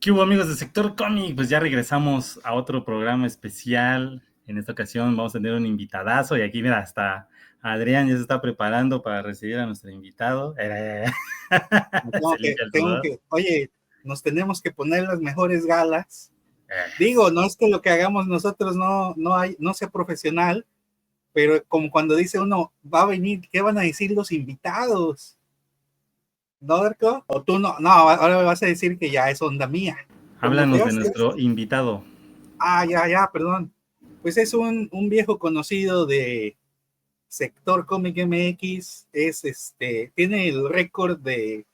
¿Qué hubo, amigos de Sector Cómic? Pues ya regresamos a otro programa especial. En esta ocasión vamos a tener un invitadazo y aquí, mira, hasta Adrián ya se está preparando para recibir a nuestro invitado. Se limpia el sudor. Oye, nos tenemos que poner las mejores galas. Digo, no es que lo que hagamos nosotros no sea profesional, pero como cuando dice uno, va a venir, ¿qué van a decir los invitados? ¿No, Darko? O tú no, ahora me vas a decir que ya es onda mía. Háblanos de nuestro invitado. Perdón. Pues es un viejo conocido de Sector Cómic MX, tiene el récord de,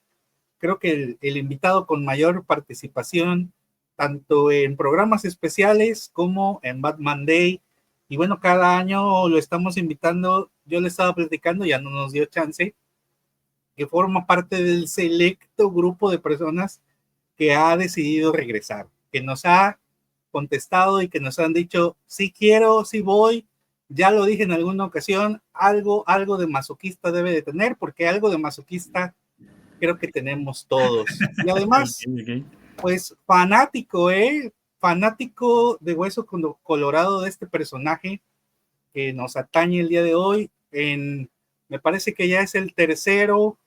creo que el invitado con mayor participación, tanto en programas especiales como en Batman Day. Y bueno, cada año lo estamos invitando. Yo le estaba platicando, ya no nos dio chance, que forma parte del selecto grupo de personas que ha decidido regresar, que nos ha contestado y que nos han dicho, sí quiero, sí voy. Ya lo dije en alguna ocasión, algo de masoquista debe de tener, porque algo de masoquista creo que tenemos todos. Y además, okay. Pues fanático de Hueso Colorado de este personaje que nos atañe el día de hoy. Me parece que ya es el tercero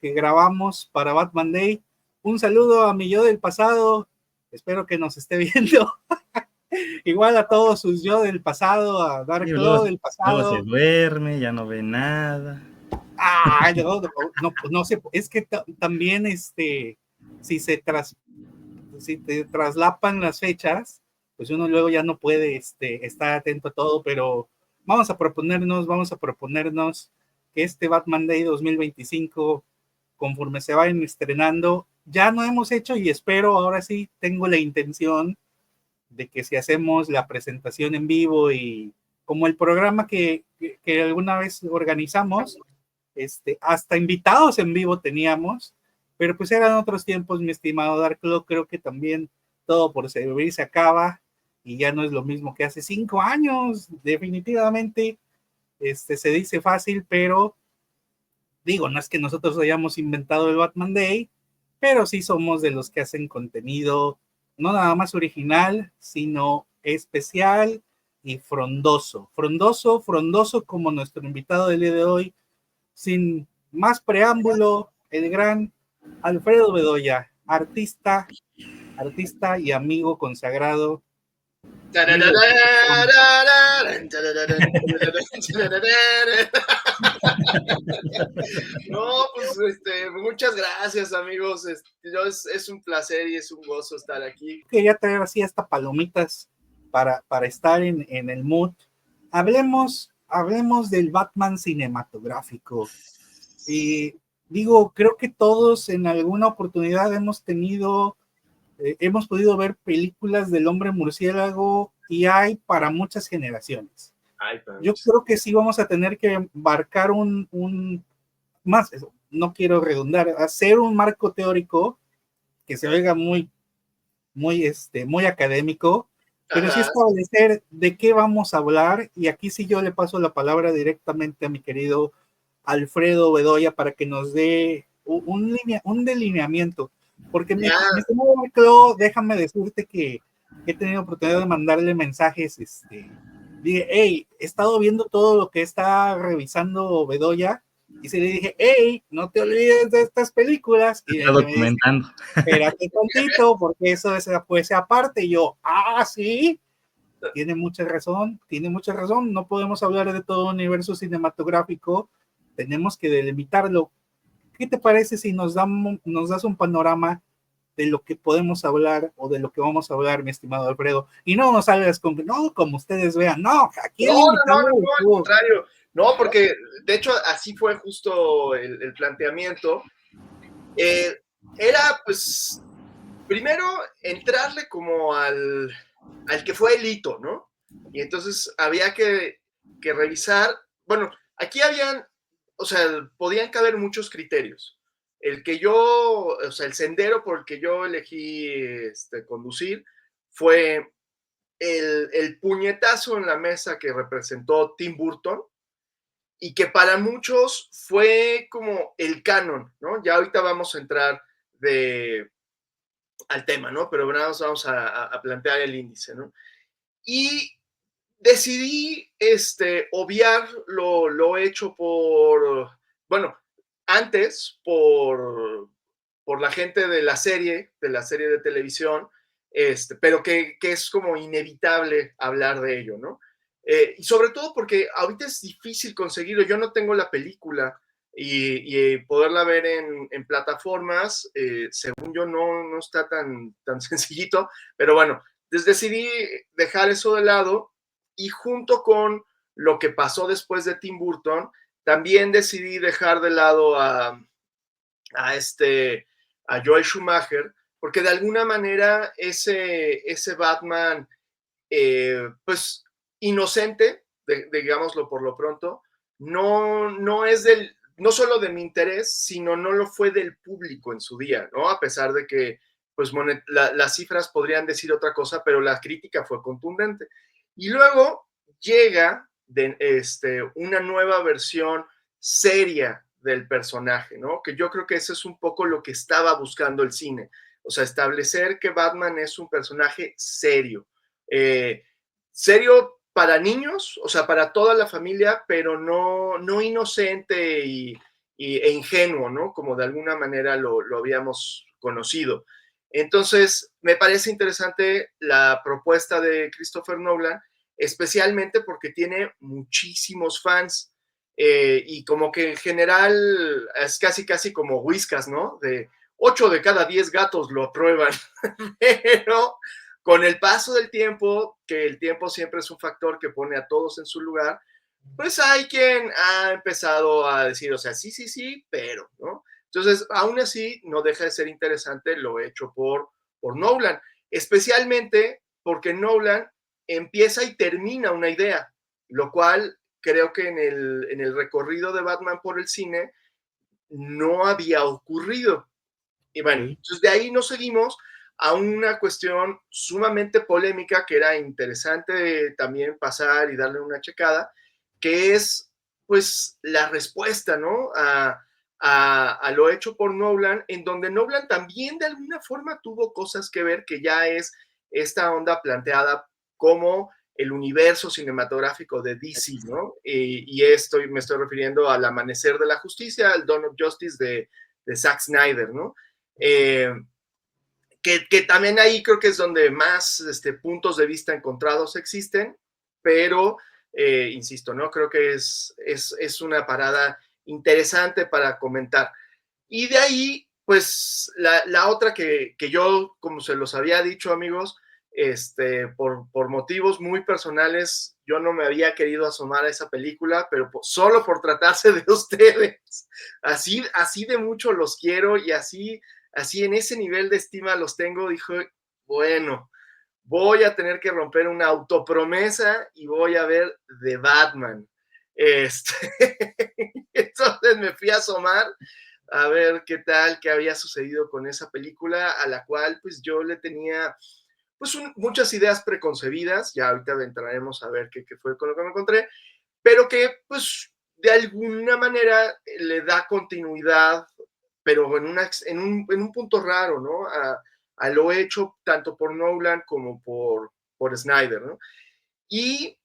que grabamos para Batman Day. Un saludo a mi yo del pasado, espero que nos esté viendo. Igual a todos sus yo del pasado, a Dark Claw del pasado. Luego se duerme, ya no ve nada. No sé, es que también si te traslapan las fechas, pues uno luego ya no puede estar atento a todo, pero vamos a proponernos que este Batman Day 2025, conforme se vayan estrenando, ya no hemos hecho y espero, ahora sí, tengo la intención de que si hacemos la presentación en vivo y como el programa que alguna vez organizamos, hasta invitados en vivo teníamos, pero pues eran otros tiempos, mi estimado Darklo. Creo que también todo por servir se acaba y ya no es lo mismo que hace 5 años. Definitivamente, se dice fácil, pero digo, no es que nosotros hayamos inventado el Batman Day, pero sí somos de los que hacen contenido no nada más original, sino especial y frondoso. Frondoso como nuestro invitado del día de hoy. Sin más preámbulo, el gran Alfredo Bedoya, artista y amigo consagrado. Amigo No, pues muchas gracias, amigos. Es un placer y es un gozo estar aquí. Quería traer así hasta palomitas para estar en el mood. Hablemos del Batman cinematográfico. Y digo, creo que todos en alguna oportunidad hemos podido ver películas del hombre murciélago y hay para muchas generaciones. Yo creo que sí vamos a tener que embarcar más, no quiero redundar, hacer un marco teórico que se oiga muy académico, pero sí establecer de qué vamos a hablar. Y aquí sí yo le paso la palabra directamente a mi querido Alfredo Bedoya para que nos dé un delineamiento. Porque mi estimado Marco, déjame decirte que he tenido oportunidad de mandarle mensajes. Dije, hey, he estado viendo todo lo que está revisando Bedoya. Y se le dije, hey, no te olvides de estas películas. Y está documentando. Espérate tantito, porque eso puede ser aparte. Y yo, sí, tiene mucha razón. No podemos hablar de todo universo cinematográfico, tenemos que delimitarlo. ¿Qué te parece si nos das un panorama de lo que podemos hablar o de lo que vamos a hablar, mi estimado Alfredo? Y no nos salgas con que no, como ustedes vean, no, aquí no, al contrario. No, porque de hecho así fue justo el planteamiento. Era pues primero entrarle como al que fue el hito, ¿no? Y entonces había que revisar, bueno, aquí podían caber muchos criterios. El sendero por el que yo elegí conducir fue el puñetazo en la mesa que representó Tim Burton y que para muchos fue como el canon, ¿no? Ya ahorita vamos a entrar de al tema, ¿no? Pero vamos a plantear el índice, ¿no? Y decidí obviar lo hecho bueno, antes por la gente de la serie de televisión, pero que es como inevitable hablar de ello, ¿no? Y sobre todo porque ahorita es difícil conseguirlo. Yo no tengo la película y poderla ver en plataformas, según yo, no está tan sencillito, pero bueno, decidí dejar eso de lado y junto con lo que pasó después de Tim Burton, también decidí dejar de lado a Joel Schumacher, porque de alguna manera ese Batman, pues inocente, digámoslo por lo pronto, no es no solo de mi interés, sino no lo fue del público en su día, ¿no? A pesar de que pues las cifras podrían decir otra cosa, pero la crítica fue contundente. Y luego llega una nueva versión seria del personaje, ¿no? Que yo creo que eso es un poco lo que estaba buscando el cine. O sea, establecer que Batman es un personaje serio. Serio para niños, o sea, para toda la familia, pero no inocente e ingenuo, ¿no? Como de alguna manera lo habíamos conocido. Entonces, me parece interesante la propuesta de Christopher Nolan, especialmente porque tiene muchísimos fans y como que en general es casi como Whiskas, ¿no? De 8 de cada 10 gatos lo aprueban, pero con el paso del tiempo, que el tiempo siempre es un factor que pone a todos en su lugar, pues hay quien ha empezado a decir, o sea, sí, pero, ¿no? Entonces, aún así, no deja de ser interesante lo hecho por Nolan, especialmente porque Nolan empieza y termina una idea, lo cual creo que en el recorrido de Batman por el cine no había ocurrido. Y bueno, entonces de ahí nos seguimos a una cuestión sumamente polémica que era interesante también pasar y darle una checada, que es pues la respuesta, ¿no? A lo hecho por Nolan, en donde Nolan también de alguna forma tuvo cosas que ver, que ya es esta onda planteada como el universo cinematográfico de DC, ¿no? Y me estoy refiriendo al Amanecer de la Justicia, al Dawn of Justice de Zack Snyder, ¿no? Eh, que también ahí creo que es donde más puntos de vista encontrados existen, pero insisto, ¿no? Creo que es una parada interesante para comentar. Y de ahí, pues, la otra que yo, como se los había dicho, amigos, por motivos muy personales, yo no me había querido asomar a esa película, pero solo por tratarse de ustedes. Así de mucho los quiero y así en ese nivel de estima los tengo, dijo, bueno, voy a tener que romper una autopromesa y voy a ver The Batman. Entonces me fui a asomar a ver qué tal, qué había sucedido con esa película, a la cual pues yo le tenía pues muchas ideas preconcebidas, ya ahorita entraremos a ver qué fue con lo que me encontré, pero que pues de alguna manera le da continuidad, pero en un punto raro, ¿no? A lo hecho tanto por Nolan como por Snyder, ¿no? Y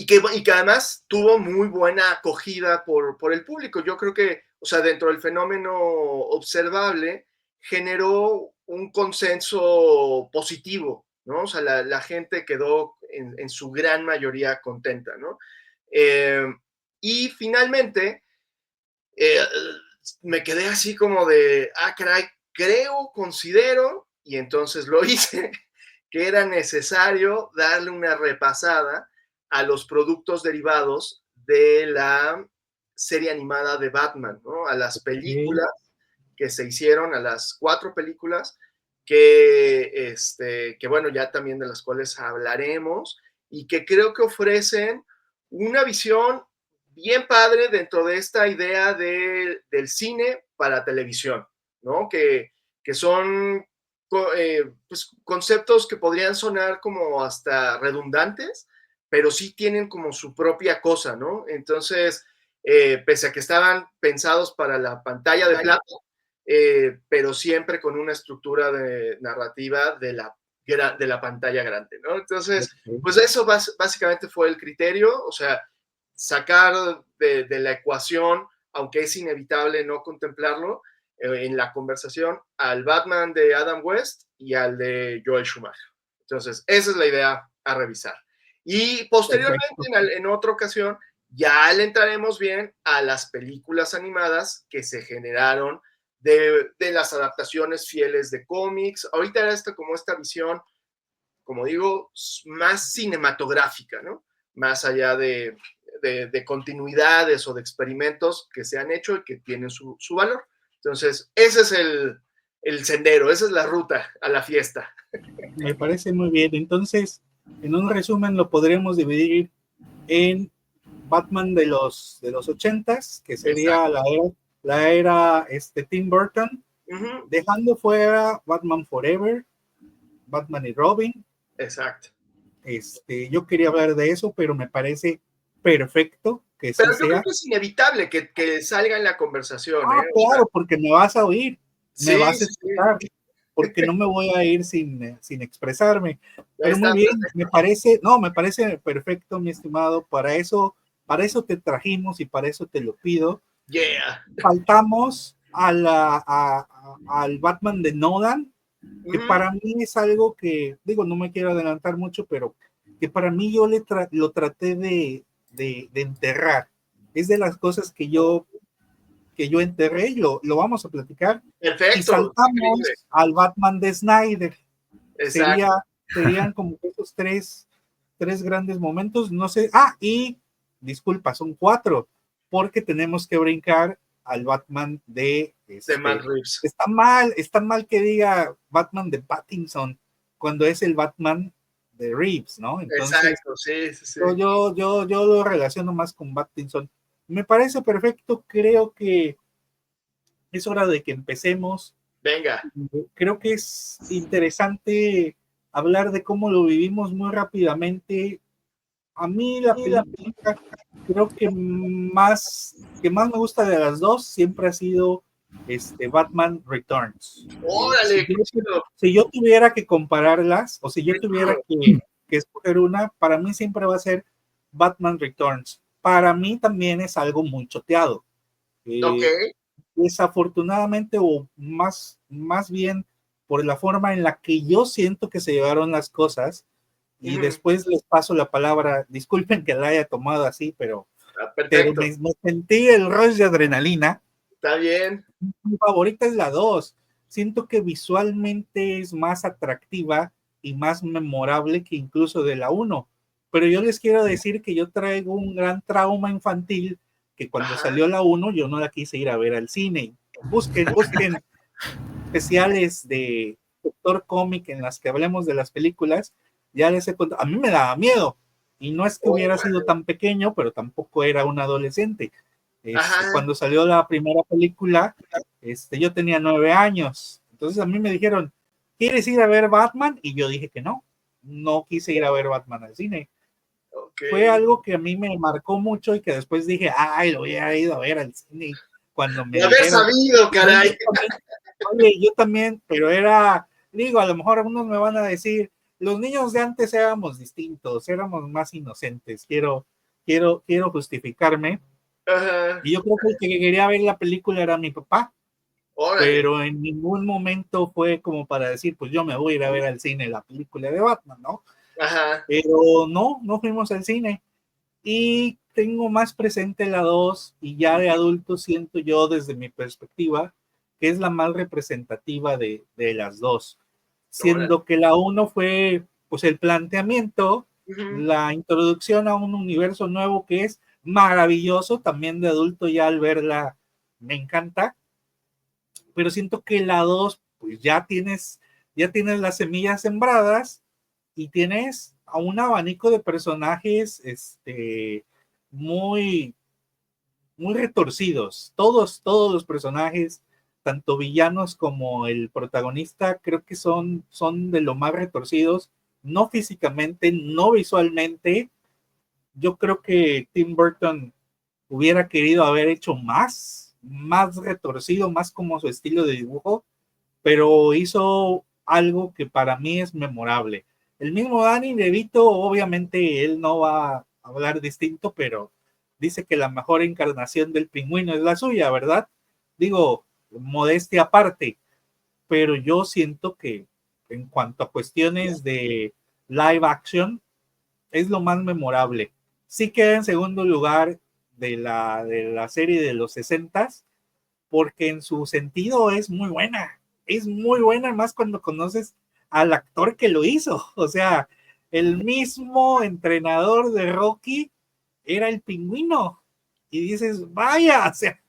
que además tuvo muy buena acogida por el público. Yo creo que, o sea, dentro del fenómeno observable, generó un consenso positivo, ¿no? O sea, la gente quedó en su gran mayoría contenta, ¿no? Y finalmente, eh, me quedé así como de, caray, considero, y entonces lo hice, que era necesario darle una repasada a los productos derivados de la serie animada de Batman, ¿no? A las películas que se hicieron, a las 4 películas que bueno, ya también de las cuales hablaremos y que creo que ofrecen una visión bien padre dentro de esta idea del cine para televisión, ¿no? Que son pues, conceptos que podrían sonar como hasta redundantes, pero sí tienen como su propia cosa, ¿no? Entonces, pese a que estaban pensados para la pantalla de plata, pero siempre con una estructura narrativa de la pantalla grande, ¿no? Entonces, pues eso básicamente fue el criterio, o sea, sacar de la ecuación, aunque es inevitable no contemplarlo, en la conversación al Batman de Adam West y al de Joel Schumacher. Entonces, esa es la idea a revisar. Y posteriormente, en otra ocasión, ya le entraremos bien a las películas animadas que se generaron de las adaptaciones fieles de cómics. Ahorita era como esta visión, como digo, más cinematográfica, ¿no? Más allá de continuidades o de experimentos que se han hecho y que tienen su valor. Entonces, ese es el sendero, esa es la ruta a la fiesta. Me parece muy bien. Entonces, en un resumen lo podríamos dividir en Batman de los 80s, que sería la era Tim Burton, dejando fuera Batman Forever, Batman y Robin. Exacto. Yo quería hablar de eso, pero me parece perfecto que pero sí yo sea. Creo que es inevitable que salga en la conversación. Claro, porque me vas a oír, me vas a escuchar, sí. porque no me voy a ir sin expresarme. Pero muy bien, me parece perfecto, mi estimado. Para eso te trajimos y para eso te lo pido. Yeah. Faltamos al Batman de Nolan, que para mí es algo que, digo, no me quiero adelantar mucho, pero que para mí yo lo traté de enterrar. Es de las cosas que yo enterré y lo vamos a platicar. Perfecto. Y saltamos al Batman de Snyder. Serían como esos tres grandes momentos. No sé. Y disculpa, son 4, porque tenemos que brincar al Batman de Matt Reeves. Está mal que diga Batman de Pattinson cuando es el Batman de Reeves, ¿no? Entonces, exacto, sí. Yo lo relaciono más con Pattinson. Me parece perfecto, creo que es hora de que empecemos. Venga. Creo que es interesante hablar de cómo lo vivimos muy rápidamente. A mí la película creo que más me gusta de las dos siempre ha sido Batman Returns. ¡Órale! Si yo tuviera que compararlas, o si yo tuviera que escoger una, para mí siempre va a ser Batman Returns. Para mí también es algo muy choteado. Desafortunadamente, o más bien por la forma en la que yo siento que se llevaron las cosas, y después les paso la palabra, disculpen que la haya tomado así, pero me sentí el rush de adrenalina. Está bien. Mi favorita es la 2. Siento que visualmente es más atractiva y más memorable que incluso de la 1. Pero yo les quiero decir que yo traigo un gran trauma infantil, que cuando salió la 1 yo no la quise ir a ver al cine. Busquen especiales de Doctor Cómic en las que hablemos de las películas. Ya les he contado, a mí me daba miedo. Y no es que hubiera sido tan pequeño, pero tampoco era un adolescente. Cuando salió la primera película, yo tenía 9 años. Entonces a mí me dijeron, ¿quieres ir a ver Batman? Y yo dije que no quise ir a ver Batman al cine. Fue algo que a mí me marcó mucho y que después dije, lo hubiera ido a ver al cine. Cuando me haber sabido, caray. Oye, yo también, pero a lo mejor algunos me van a decir, los niños de antes éramos distintos, éramos más inocentes. Quiero justificarme. Y yo creo que el que quería ver la película era mi papá. Pero en ningún momento fue como para decir, pues yo me voy a ir a ver al cine la película de Batman, ¿no? Pero no fuimos al cine. Y tengo más presente la 2, y ya de adulto siento yo desde mi perspectiva que es la más representativa de las dos, siendo que la 1 fue pues el planteamiento, la introducción a un universo nuevo que es maravilloso. También de adulto ya al verla me encanta, pero siento que la 2 pues ya tienes las semillas sembradas y tienes a un abanico de personajes muy retorcidos. Todos los personajes, tanto villanos como el protagonista, creo que son de lo más retorcidos, no físicamente, no visualmente. Yo creo que Tim Burton hubiera querido haber hecho más más retorcido, más como su estilo de dibujo, pero hizo algo que para mí es memorable. El mismo Danny DeVito, obviamente él no va a hablar distinto, pero dice que la mejor encarnación del pingüino es la suya, ¿verdad? Digo, modestia aparte, pero yo siento que en cuanto a cuestiones de live action, es lo más memorable. Sí queda en segundo lugar de la serie de los 60s, porque en su sentido es muy buena, más cuando conoces al actor que lo hizo. O sea, el mismo entrenador de Rocky era el pingüino. Y dices, vaya, o sea,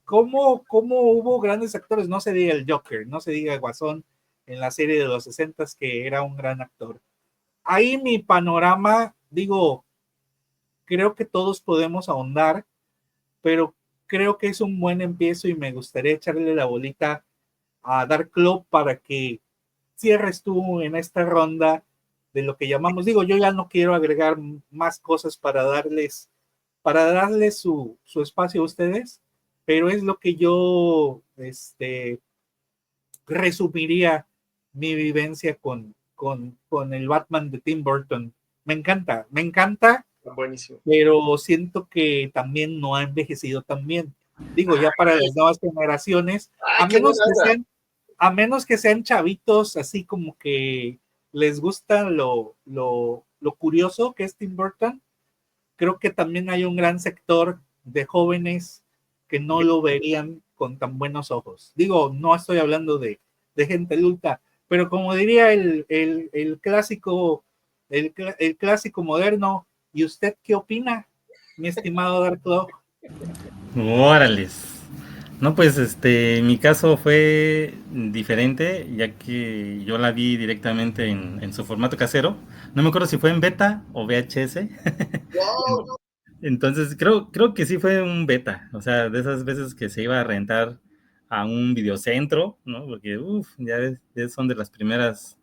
¿cómo hubo grandes actores? No se diga el Joker, no se diga el Guasón en la serie de los 60s, que era un gran actor. Ahí mi panorama, digo, creo que todos podemos ahondar, pero creo que es un buen empiezo y me gustaría echarle la bolita a Dark Club para que cierres tú en esta ronda de lo que llamamos, digo, yo ya no quiero agregar más cosas para darles su espacio a ustedes, pero es lo que yo resumiría mi vivencia con el Batman de Tim Burton. Me encanta, Buenísimo. pero siento que también no ha envejecido tan bien. Digo, ya para las nuevas generaciones, a menos que sean chavitos, así como que les gusta lo curioso que es Tim Burton, creo que también hay un gran sector de jóvenes que no lo verían con tan buenos ojos. Digo, no estoy hablando de gente adulta, pero como diría el clásico, el clásico moderno, ¿y usted qué opina, mi estimado Dark Claw? Órales. No, pues mi caso fue diferente, ya que yo la vi directamente en su formato casero. No me acuerdo si fue en beta o VHS. Wow. Entonces, creo que sí fue un beta. O sea, de esas veces que se iba a rentar a un videocentro, ¿no? Porque, ya ves, son de las primeras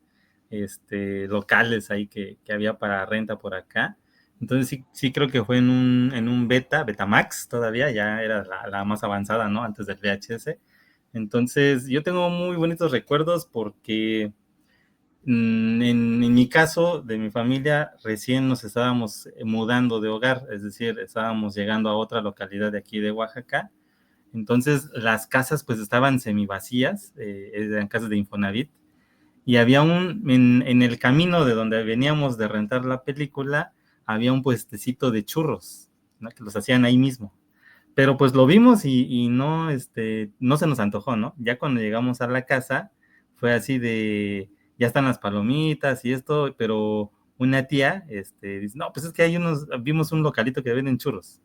locales ahí que había para renta por acá. Entonces sí creo que fue en un Betamax todavía, ya era la más avanzada, ¿no? Antes del VHS. Entonces yo tengo muy bonitos recuerdos porque en mi caso, de mi familia, recién nos estábamos mudando de hogar, es decir, estábamos llegando a otra localidad de aquí de Oaxaca. Entonces las casas pues estaban semivacías, eran casas de Infonavit, y había en el camino de donde veníamos de rentar la película, había un puestecito de churros, ¿no? Que los hacían ahí mismo. Pero pues lo vimos y no, no se nos antojó, ¿no? Ya cuando llegamos a la casa, fue así de, ya están las palomitas y esto, pero una tía, dice, no, pues es que vimos un localito que venden churros.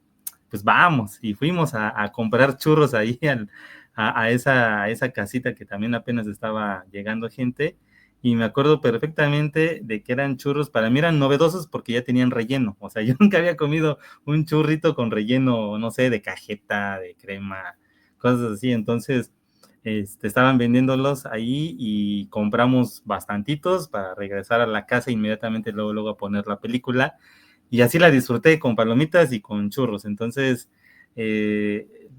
Pues vamos, y fuimos a comprar churros ahí a esa casita que también apenas estaba llegando gente, y me acuerdo perfectamente de que eran churros, para mí eran novedosos porque ya tenían relleno, o sea, yo nunca había comido un churrito con relleno, no sé, de cajeta, de crema, cosas así. Entonces estaban vendiéndolos ahí y compramos bastantitos para regresar a la casa inmediatamente, luego a poner la película, y así la disfruté con palomitas y con churros. Entonces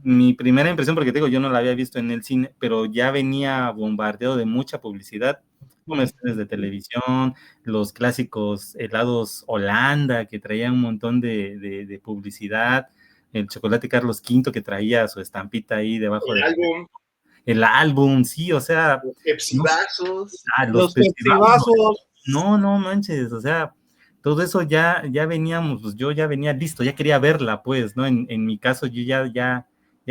mi primera impresión, porque te digo, yo no la había visto en el cine, pero ya venía bombardeado de mucha publicidad, comerciales de televisión, los clásicos helados Holanda, que traían un montón de publicidad, el chocolate Carlos V, que traía su estampita ahí debajo del álbum. El álbum, sí, o sea, Los pepsivazos. los no manches, o sea, todo eso ya veníamos, pues yo ya venía listo, ya quería verla, pues, ¿no? En mi caso, yo ya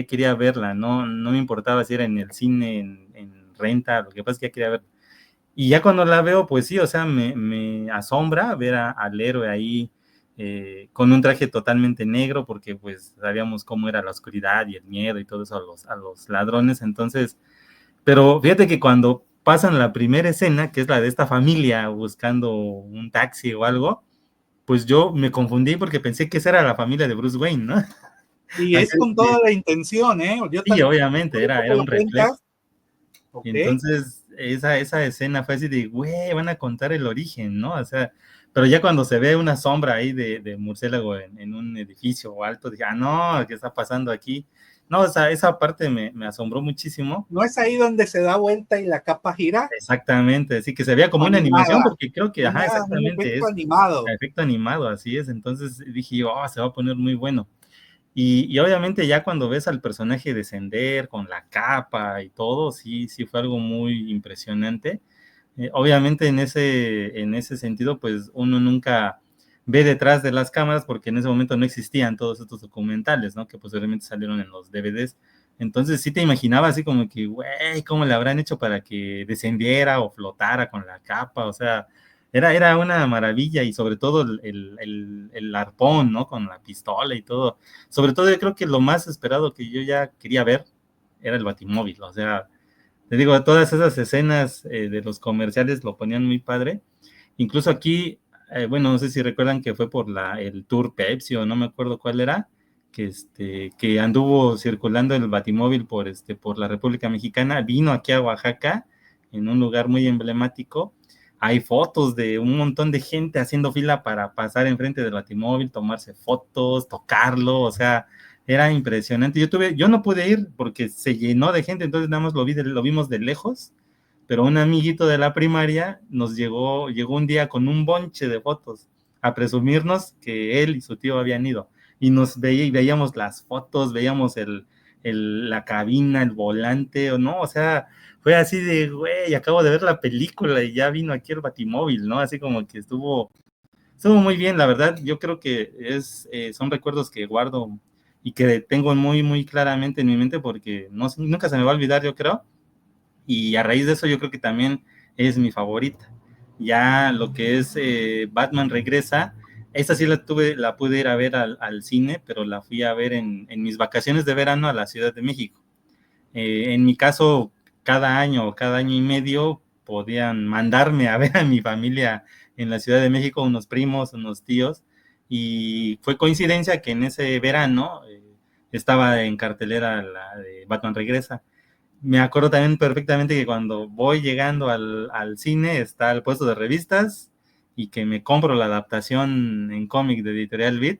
quería verla, no me importaba si era en el cine, en renta, lo que pasa es que ya quería verla. Y ya cuando la veo, pues sí, o sea, me asombra ver al héroe ahí con un traje totalmente negro, porque pues sabíamos cómo era la oscuridad y el miedo y todo eso a los ladrones. Entonces, pero fíjate que cuando pasan la primera escena, que es la de esta familia buscando un taxi o algo, pues yo me confundí porque pensé que esa era la familia de Bruce Wayne, ¿no? Y es con toda la intención, ¿eh? Yo Sí, también, obviamente, era un reflejo. Y okay. entonces esa escena fue así de, güey, van a contar el origen, ¿no? O sea, pero ya cuando se ve una sombra ahí de murciélago en un edificio alto, dije, no, ¿qué está pasando aquí? No, esa parte me asombró muchísimo. ¿No es ahí donde se da vuelta y la capa gira? Exactamente, así que se veía como una animación, Animada, porque creo que, ajá, un exactamente, efecto es animado. efecto animado, así es. Entonces dije yo, se va a poner muy bueno. Y obviamente ya cuando ves al personaje descender con la capa y todo, sí fue algo muy impresionante. Obviamente en ese sentido, pues uno nunca ve detrás de las cámaras porque en ese momento no existían todos estos documentales, ¿no? Que posteriormente salieron en los DVDs. Entonces sí te imaginaba así como que, güey, ¿cómo le habrán hecho para que descendiera o flotara con la capa? O sea, era una maravilla y sobre todo el arpón, ¿no? Con la pistola y todo. Sobre todo yo creo que lo más esperado que yo ya quería ver era el Batimóvil, o sea, te digo, todas esas escenas de los comerciales lo ponían muy padre. Incluso aquí, bueno, no sé si recuerdan que fue por el Tour Pepsi o no me acuerdo cuál era, que anduvo circulando el Batimóvil por la República Mexicana, vino aquí a Oaxaca, en un lugar muy emblemático. Hay fotos de un montón de gente haciendo fila para pasar enfrente del Batimóvil, tomarse fotos, tocarlo, o sea, era impresionante. Yo no pude ir porque se llenó de gente, entonces nada más lo vimos de lejos, pero un amiguito de la primaria llegó un día con un bonche de fotos a presumirnos que él y su tío habían ido. Y nos veía y veíamos las fotos, veíamos la cabina, el volante, o no, o sea, fue así de, güey, acabo de ver la película y ya vino aquí el Batimóvil, ¿no? Así como que estuvo muy bien, la verdad. Yo creo que son recuerdos que guardo y que tengo muy, muy claramente en mi mente porque nunca se me va a olvidar, yo creo. Y a raíz de eso yo creo que también es mi favorita. Ya lo que es Batman Regresa, esa sí la pude ir a ver al cine, pero la fui a ver en mis vacaciones de verano a la Ciudad de México. En mi caso, cada año o cada año y medio podían mandarme a ver a mi familia en la Ciudad de México, unos primos, unos tíos, y fue coincidencia que en ese verano estaba en cartelera la de Batman Regresa. Me acuerdo también perfectamente que cuando voy llegando al cine está el puesto de revistas y que me compro la adaptación en cómic de Editorial Beat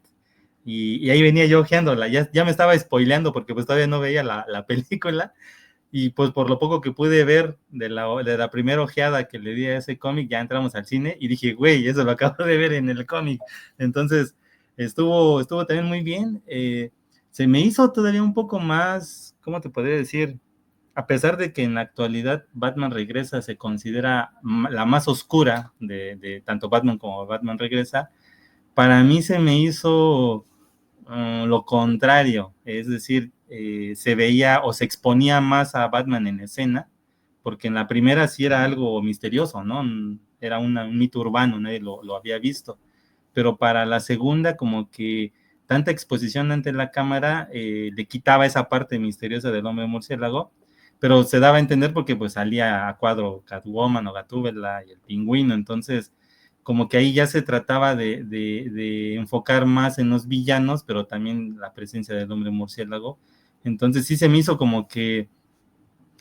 y ahí venía yo ojeándola, ya me estaba spoileando porque pues todavía no veía la película y pues por lo poco que pude ver de la primera ojeada que le di a ese cómic, ya entramos al cine y dije, güey, eso lo acabo de ver en el cómic. Entonces estuvo también muy bien. Se me hizo todavía un poco más, ¿cómo te podría decir? A pesar de que en la actualidad Batman Regresa se considera la más oscura de tanto Batman como Batman Regresa, para mí se me hizo lo contrario, es decir, se veía o se exponía más a Batman en escena, porque en la primera sí era algo misterioso, ¿no? Era un mito urbano, nadie lo había visto, pero para la segunda como que tanta exposición ante la cámara le quitaba esa parte misteriosa del hombre murciélago, pero se daba a entender porque pues salía a cuadro Catwoman o Gatúbela y el pingüino, entonces como que ahí ya se trataba de enfocar más en los villanos, pero también la presencia del hombre murciélago. Entonces sí se me hizo como que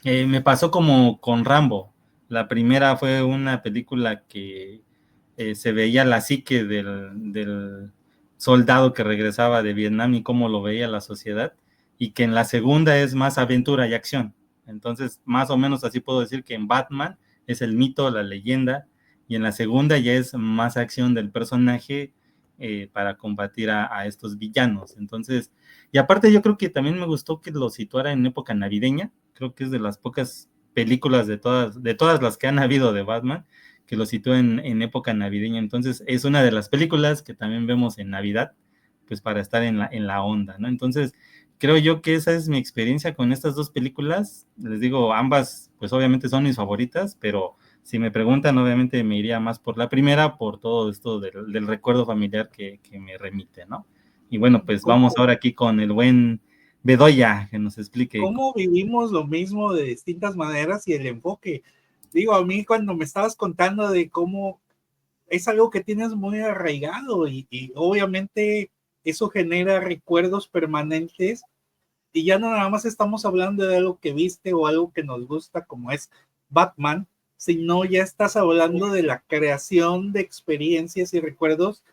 me pasó como con Rambo. La primera fue una película que se veía la psique del soldado que regresaba de Vietnam y cómo lo veía la sociedad, y que en la segunda es más aventura y acción. Entonces, más o menos así puedo decir que en Batman es el mito, la leyenda, y en la segunda ya es más acción del personaje para combatir a estos villanos. Entonces, y aparte yo creo que también me gustó que lo situara en época navideña, creo que es de las pocas películas de todas las que han habido de Batman, que lo sitúa en época navideña. Entonces, es una de las películas que también vemos en Navidad, pues para estar en la onda, ¿no? Entonces, creo yo que esa es mi experiencia con estas dos películas. Les digo, ambas, pues obviamente son mis favoritas, pero si me preguntan, obviamente me iría más por la primera, por todo esto del recuerdo familiar que me remite, ¿no? Y bueno, pues vamos ahora aquí con el buen Bedoya, que nos explique. ¿Cómo vivimos lo mismo de distintas maneras y el enfoque? Digo, a mí cuando me estabas contando de cómo es algo que tienes muy arraigado y obviamente eso genera recuerdos permanentes y ya no nada más estamos hablando de algo que viste o algo que nos gusta como es Batman, sino ya estás hablando de la creación de experiencias y recuerdos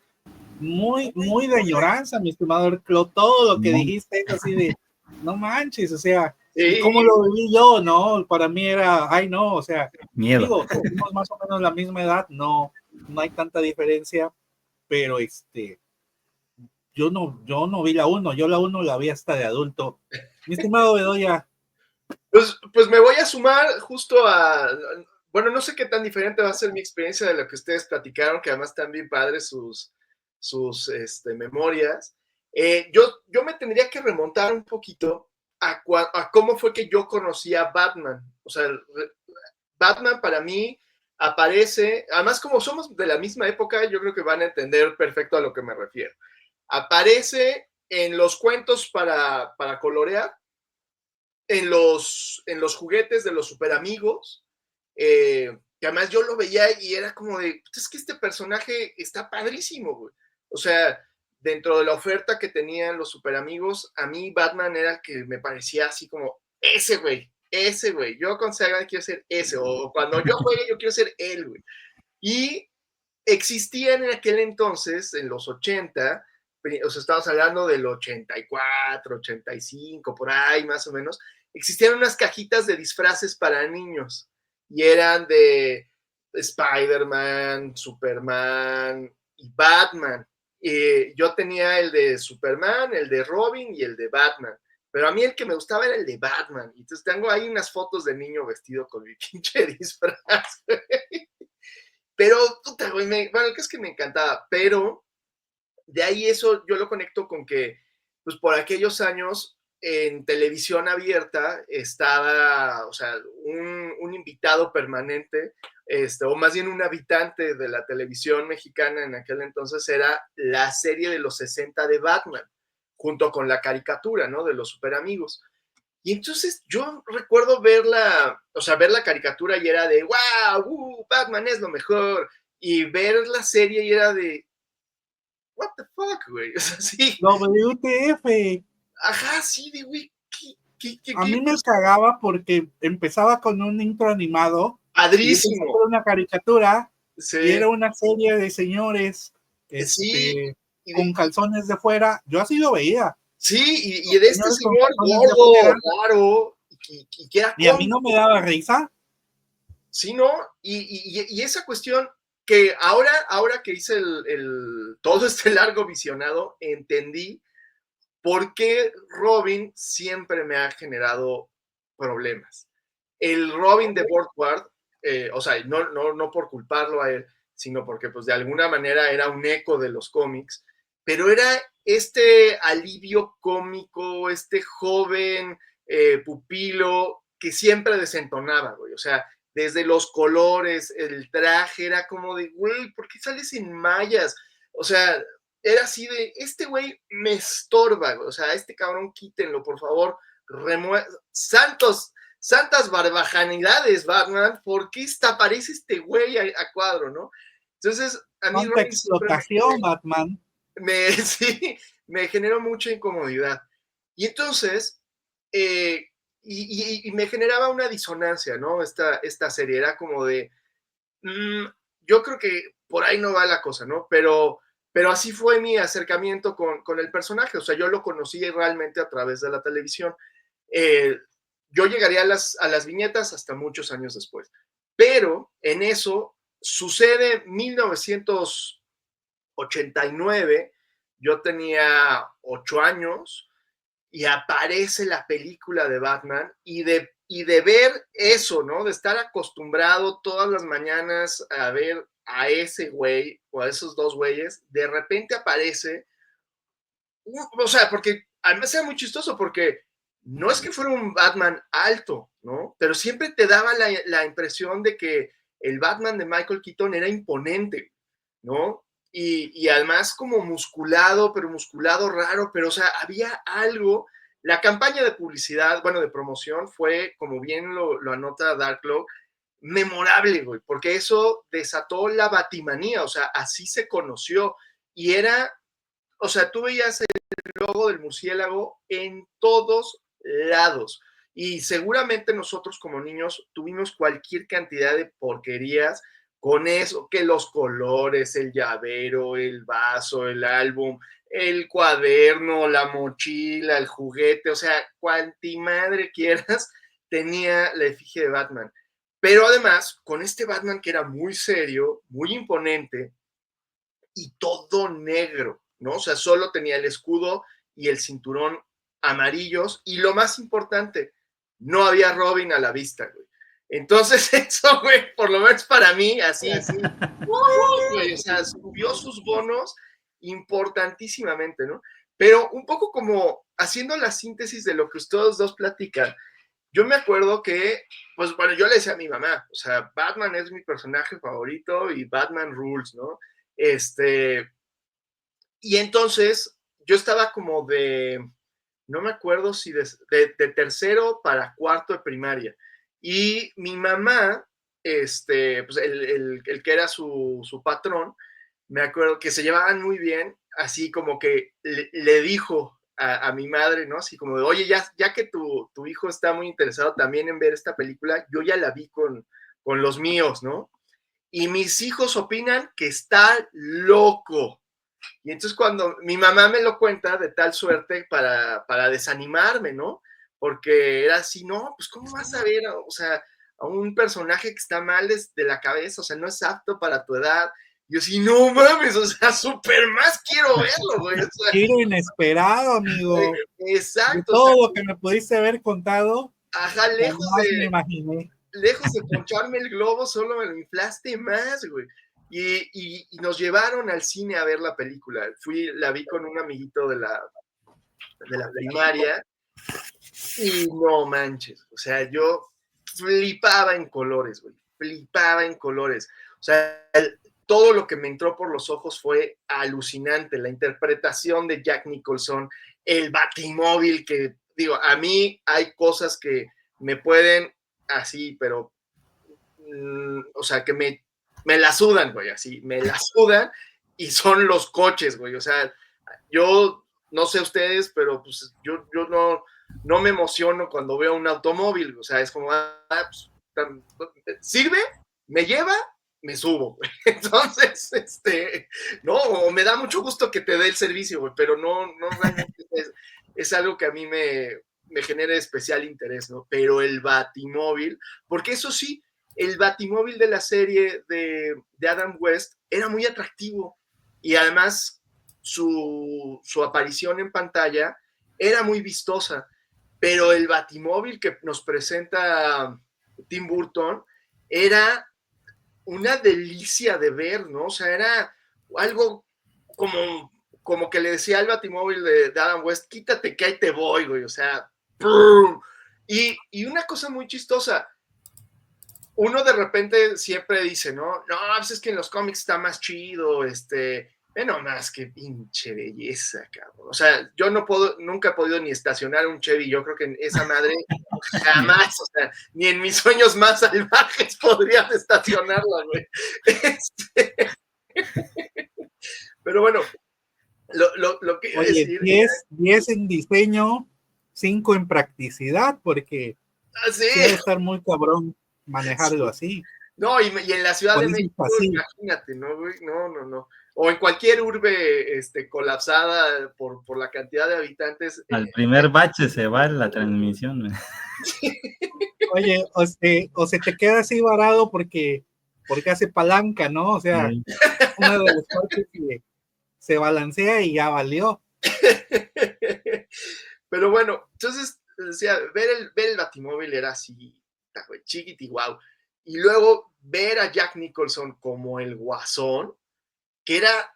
muy, muy de añoranza, mi estimado Arclo. Todo lo que dijiste es así de, no manches, o sea, ¿y Sí, cómo lo viví yo, no? Para mí era, ay, no, o sea, Miedo. digo, tenemos más o menos la misma edad, no hay tanta diferencia, pero yo no vi la 1, yo la 1 la vi hasta de adulto. Mi estimado Bedoya. pues me voy a sumar justo bueno, no sé qué tan diferente va a ser mi experiencia de lo que ustedes platicaron, que además están bien padres sus memorias. Yo me tendría que remontar un poquito a cómo fue que yo conocí a Batman. O sea, Batman para mí aparece, además como somos de la misma época, yo creo que van a entender perfecto a lo que me refiero. Aparece en los cuentos para colorear, en los juguetes de los super amigos, que además yo lo veía y era como de, es que este personaje está padrísimo, güey. O sea, dentro de la oferta que tenían los super amigos, a mí Batman era el que me parecía así como, ese güey, yo con Sagan quiero ser ese, o cuando yo juegue yo quiero ser él, güey. Y existían en aquel entonces, en los 80, o sea, estamos hablando del 84, 85, por ahí más o menos, existían unas cajitas de disfraces para niños y eran de Spider-Man, Superman y Batman. Yo tenía el de Superman, el de Robin y el de Batman. Pero a mí el que me gustaba era el de Batman. Entonces tengo ahí unas fotos de niño vestido con mi pinche disfraz. Pero, puta, güey, bueno, es que me encantaba, pero de ahí eso yo lo conecto con que, pues por aquellos años en televisión abierta estaba, o sea, un invitado permanente, o más bien un habitante de la televisión mexicana en aquel entonces era la serie de los 60 de Batman, junto con la caricatura, ¿no? De los super amigos. Y entonces yo recuerdo ver la caricatura y era de, wow, Batman es lo mejor. Y ver la serie y era de, what the fuck, güey. O sea, sí. WTF. Ajá, sí, de, güey, A mí me cagaba porque empezaba con un intro animado y yo pensaba que padrísimo. era una caricatura y Sí, era una serie de señores sí. con calzones de fuera. Yo así lo veía. Sí, y Los de este señores con señor calzones de gordo, fuera. raro, y que era Y a mí no me daba risa. sí, ¿no? Y esa cuestión que ahora que hice todo este largo visionado, entendí por qué Robin siempre me ha generado problemas. El Robin de Bortward, o sea, no por culparlo a él, sino porque pues de alguna manera era un eco de los cómics, pero era este alivio cómico, este joven pupilo que siempre desentonaba, güey. O sea, desde los colores, el traje, era como de, güey, ¿por qué sales en mallas? O sea, era así de, este güey me estorba, güey. O sea, este cabrón quítenlo, por favor. Santas barbajanidades, Batman, ¿por qué aparece este güey a cuadro, no? Entonces, a mí Cuánta Robin siempre explotación, Batman. sí, me generó mucha incomodidad. Y entonces, y me generaba una disonancia, ¿no? Esta serie era como de, yo creo que por ahí no va la cosa, ¿no? Pero así fue mi acercamiento con el personaje, o sea, yo lo conocí realmente a través de la televisión. Eh, yo llegaría a las viñetas hasta muchos años después, pero en eso sucede 1989, yo tenía 8 años y aparece la película de Batman y de ver eso, ¿no? De estar acostumbrado todas las mañanas a ver a ese güey o a esos dos güeyes, de repente aparece, o sea, porque además era muy chistoso porque no es que fuera un Batman alto, ¿no? Pero siempre te daba la impresión de que el Batman de Michael Keaton era imponente, ¿no? Y además como musculado, pero musculado raro, pero o sea, había algo. La campaña de publicidad, bueno, de promoción fue, como bien lo anota Darklow, memorable, güey, porque eso desató la batimanía, o sea, así se conoció. Y era, o sea, tú veías el logo del murciélago en todos lados. Y seguramente nosotros como niños tuvimos cualquier cantidad de porquerías con eso, que los colores, el llavero, el vaso, el álbum, el cuaderno, la mochila, el juguete, o sea, cuanti madre quieras, tenía la efigie de Batman. Pero además, con este Batman que era muy serio, muy imponente y todo negro, ¿no? O sea, solo tenía el escudo y el cinturón amarillos y lo más importante, no había Robin a la vista, güey. Entonces eso, güey, por lo menos para mí, así, güey, o sea, subió sus bonos importantísimamente, ¿no? Pero un poco como haciendo la síntesis de lo que ustedes dos platican, yo me acuerdo que, pues bueno, yo le decía a mi mamá, o sea, Batman es mi personaje favorito y Batman rules, ¿no? Y entonces yo estaba como no me acuerdo si de tercero para cuarto de primaria. Y mi mamá, pues el que era su patrón, me acuerdo que se llevaban muy bien, así como que le dijo a mi madre, ¿no? Así como de, oye, ya que tu hijo está muy interesado también en ver esta película, yo ya la vi con los míos, ¿no? Y mis hijos opinan que está loco. Y entonces cuando mi mamá me lo cuenta de tal suerte para desanimarme, ¿no? Porque era así, no, pues ¿cómo vas a ver, o sea, a un personaje que está mal de la cabeza, o sea, no es apto para tu edad? Yo sí, no mames, o sea, súper más quiero verlo, güey. O sea, giro inesperado, amigo. De exacto. todo O sea, lo que me pudiste haber contado, ajá, jamás me imaginé. lejos de poncharme el globo, solo me lo inflaste más, güey. Y nos llevaron al cine a ver la película. La vi con un amiguito de la primaria y no manches, o sea, yo flipaba en colores, güey, flipaba en colores. O sea, todo lo que me entró por los ojos fue alucinante, la interpretación de Jack Nicholson, el Batimóvil, que digo, a mí hay cosas que me pueden así, pero, o sea, que me la sudan, güey, así, me la sudan, y son los coches, güey, o sea, yo no sé ustedes, pero pues yo no me emociono cuando veo un automóvil, o sea, es como, pues, sirve, me lleva, me subo, güey. Entonces, no, me da mucho gusto que te dé el servicio, güey, pero no realmente es algo que a mí me genera especial interés, ¿no? Pero el Batimóvil, porque eso sí, el Batimóvil de la serie de Adam West era muy atractivo y además su aparición en pantalla era muy vistosa, pero el Batimóvil que nos presenta Tim Burton era una delicia de ver, ¿no? O sea, era algo como que le decía al Batimóvil de Adam West, quítate que ahí te voy, güey, o sea, ¡pum! Y una cosa muy chistosa, uno de repente siempre dice, no, pues es que en los cómics está más chido, no más que pinche belleza, cabrón. O sea, yo nunca he podido ni estacionar un Chevy, yo creo que en esa madre jamás, o sea, ni en mis sueños más salvajes podrían estacionarla, güey. Pero bueno, lo que iba a Oye, decir... 10 en diseño, 5 en practicidad, porque sí, debe estar muy cabrón manejarlo así. no, y en la Ciudad de México, imagínate, ¿no, güey? No. O en cualquier urbe colapsada por la cantidad de habitantes. Al primer bache se va la transmisión. Oye, o se te queda así varado porque hace palanca, ¿no? O sea, Sí. una de las partes que se balancea y ya valió. Pero bueno, entonces, decía, ver el Batimóvil era así, chiquiti, wow. Y luego ver a Jack Nicholson como el Guasón, que era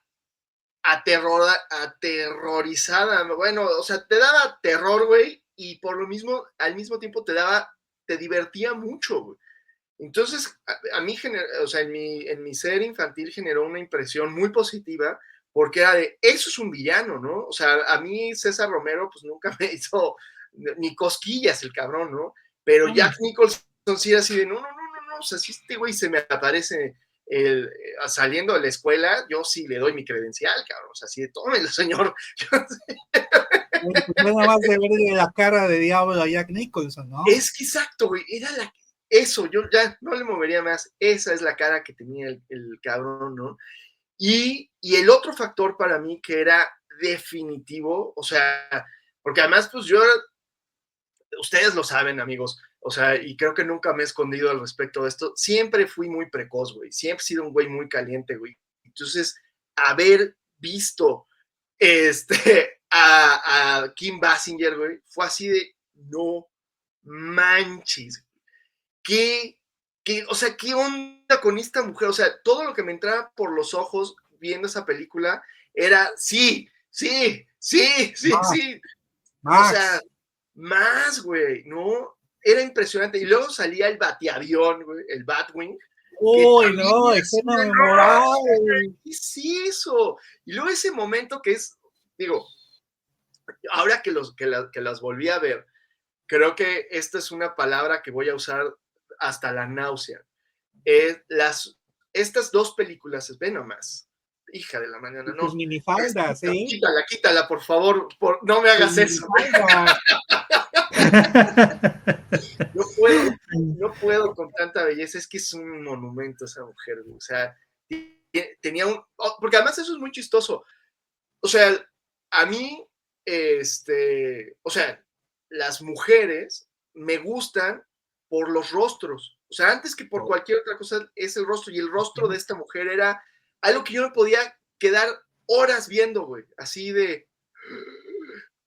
aterrorizada, bueno, o sea, te daba terror, güey, y por lo mismo, al mismo tiempo te divertía mucho, güey. Entonces, a mí, o sea, en mi ser infantil generó una impresión muy positiva, porque era eso es un villano, ¿no? O sea, a mí César Romero, pues nunca me hizo ni cosquillas el cabrón, ¿no? Pero Jack Nicholson sí era así de, no, o sea, si este güey se me aparece saliendo de la escuela, yo sí le doy mi credencial, cabrón, o sea, así de, tómelo, señor. Pues nada más de verle la cara de diablo a Jack Nicholson, ¿no? Es que exacto, güey, era eso, yo ya no le movería más, esa es la cara que tenía el cabrón, ¿no? Y el otro factor para mí que era definitivo, o sea, porque además, pues ustedes lo saben, amigos, o sea, y creo que nunca me he escondido al respecto de esto, siempre fui muy precoz, güey, siempre he sido un güey muy caliente, güey. Entonces, haber visto a Kim Basinger, güey, fue así de, no manches, o sea, ¿qué onda con esta mujer? O sea, todo lo que me entraba por los ojos viendo esa película era, sí, sí, sí, sí, sí. O sea, más, güey, ¿no? Era impresionante. Y luego salía el Batiavión, güey, el Batwing. Uy, no, escena memorable. ¿Qué es eso? Y luego ese momento que es, digo, ahora que las volví a ver, creo que esta es una palabra que voy a usar hasta la náusea. Estas dos películas, ven nomás, hija de la mañana, no. Tus minifaldas, Quítala, por favor, no me hagas eso. No puedo con tanta belleza, es que es un monumento esa mujer, güey. O sea, tenía porque además eso es muy chistoso. O sea, a mí, o sea, las mujeres me gustan por los rostros. O sea, antes que por cualquier otra cosa es el rostro. Y el rostro de esta mujer era algo que yo no podía quedar horas viendo, güey. Así de,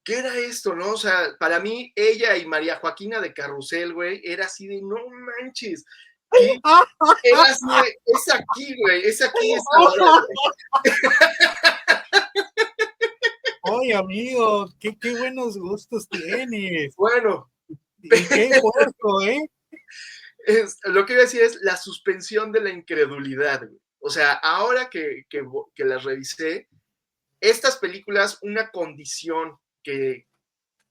¿qué era esto, no? O sea, para mí, ella y María Joaquina de Carrusel, güey, era así de, no manches. Era así de, es aquí, güey, es aquí, es ahora, güey. Oye, amigo, qué buenos gustos tienes. Bueno. Y qué esfuerzo, ¿eh? Lo que iba a decir es la suspensión de la incredulidad, güey. O sea, ahora que las revisé, estas películas, una condición que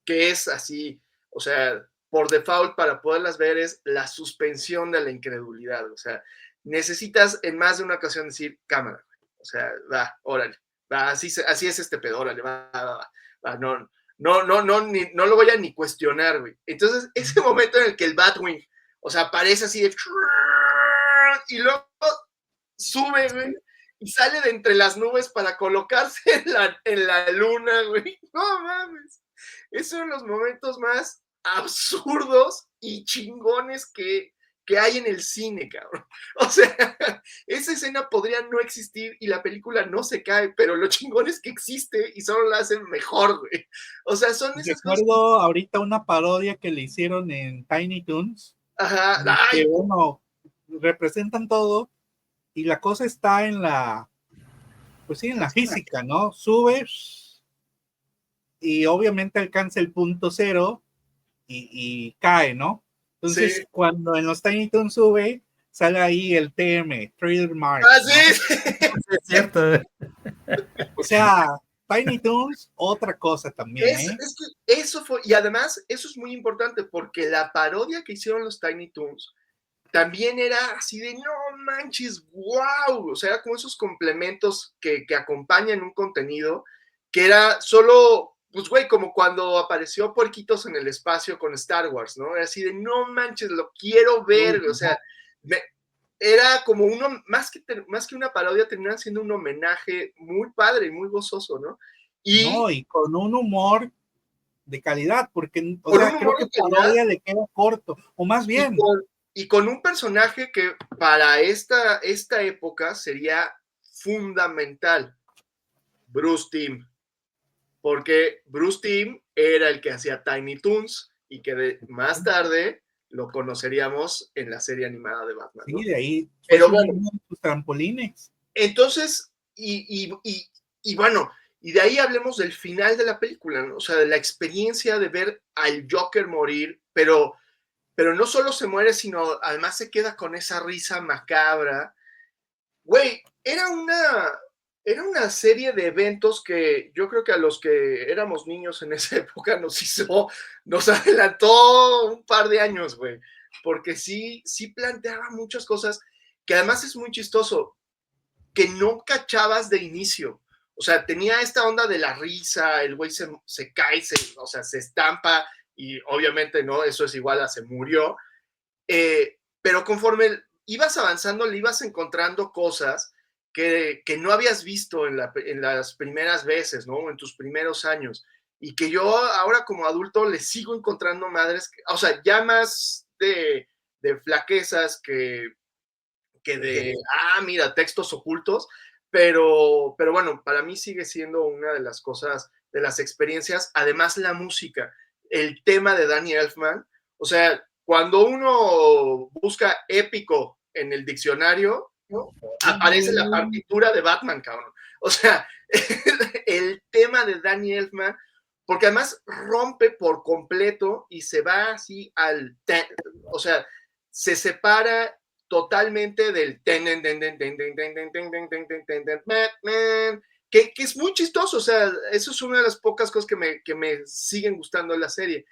es así, o sea, por default para poderlas ver es la suspensión de la incredulidad. O sea, necesitas en más de una ocasión decir, cámara, güey. O sea, va, órale, va, así es este pedo, órale, va, no lo voy a ni cuestionar, güey. Entonces, ese momento en el que el Batwing, o sea, aparece así de, y luego sube, güey, y sale de entre las nubes para colocarse en la luna, güey. No mames. Es uno de los momentos más absurdos y chingones que hay en el cine, cabrón. O sea, esa escena podría no existir y la película no se cae, pero lo chingón es que existe y solo la hacen mejor, güey. O sea, son esas Recuerdo cosas. ahorita una parodia que le hicieron en Tiny Toons. Ajá. Que bueno, representan todo y la cosa está en la, pues sí, en la física, ¿no? Subes y obviamente alcanza el punto cero y cae, ¿no? Entonces, Sí. cuando en los Tiny Toons sube, sale ahí el TM, Trailer Mark. Sí. Es cierto. O sea, Tiny Toons, otra cosa también, Es que eso fue, y además, eso es muy importante porque la parodia que hicieron los Tiny Toons también era así de, no manches, wow, o sea, era como esos complementos que acompañan un contenido que era solo, pues güey, como cuando apareció Puerquitos en el espacio con Star Wars, ¿no? Era así de, no manches, lo quiero ver, o sea, era como más que una parodia, terminan siendo un homenaje muy padre y muy gozoso, ¿no? Y con un humor de calidad, porque, o sea, creo que parodia le queda corto, o más bien. Y con un personaje que para esta época sería fundamental, Bruce Timm, porque Bruce Timm era el que hacía Tiny Toons y que más tarde lo conoceríamos en la serie animada de Batman, ¿no? Sí, de ahí. Pero bueno, sus trampolines. Entonces, bueno, y de ahí hablemos del final de la película, ¿no? O sea, de la experiencia de ver al Joker morir, pero no solo se muere, sino además se queda con esa risa macabra. Güey, era una serie de eventos que yo creo que a los que éramos niños en esa época nos adelantó un par de años, güey, porque sí planteaba muchas cosas que además es muy chistoso, que no cachabas de inicio. O sea, tenía esta onda de la risa, el güey se cae, o sea, se estampa, y obviamente, ¿no? Eso es igual a se murió. Pero conforme ibas avanzando, le ibas encontrando cosas que no habías visto en las primeras veces, ¿no? En tus primeros años. Y que yo ahora como adulto le sigo encontrando madres, o sea, ya más de flaquezas que de, mira, textos ocultos, pero bueno, para mí sigue siendo una de las cosas, de las experiencias, además la música, el tema de Danny Elfman, o sea, cuando uno busca épico en el diccionario, ¿no? Aparece la partitura de Batman, cabrón. O sea, el tema de Danny Elfman, porque además rompe por completo y se va así o sea, se separa totalmente del que es muy chistoso, o sea, eso es una de las pocas cosas que me siguen gustando de la serie,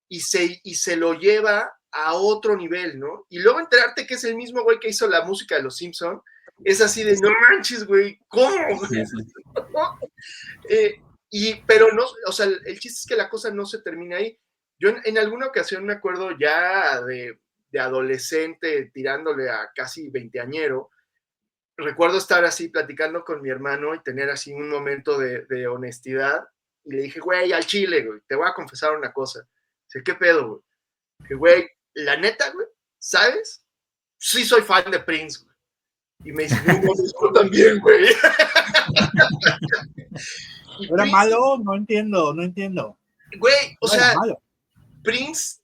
y se lo lleva a otro nivel, ¿no? Y luego enterarte que es el mismo güey que hizo la música de Los Simpson, es así de, no manches, güey, ¿cómo? Sí, sí. Pero no, o sea, el chiste es que la cosa no se termina ahí. Yo en alguna ocasión me acuerdo ya de adolescente tirándole a casi veinteañero, recuerdo estar así platicando con mi hermano y tener así un momento de honestidad, y le dije, güey, al chile, güey, te voy a confesar una cosa. Dice, ¿qué pedo, güey? Que, güey, la neta, güey, ¿sabes? Sí soy fan de Prince, güey. Y me dice, no, yo también, güey. ¿Era Prince, malo? No entiendo. Güey, o sea, Prince,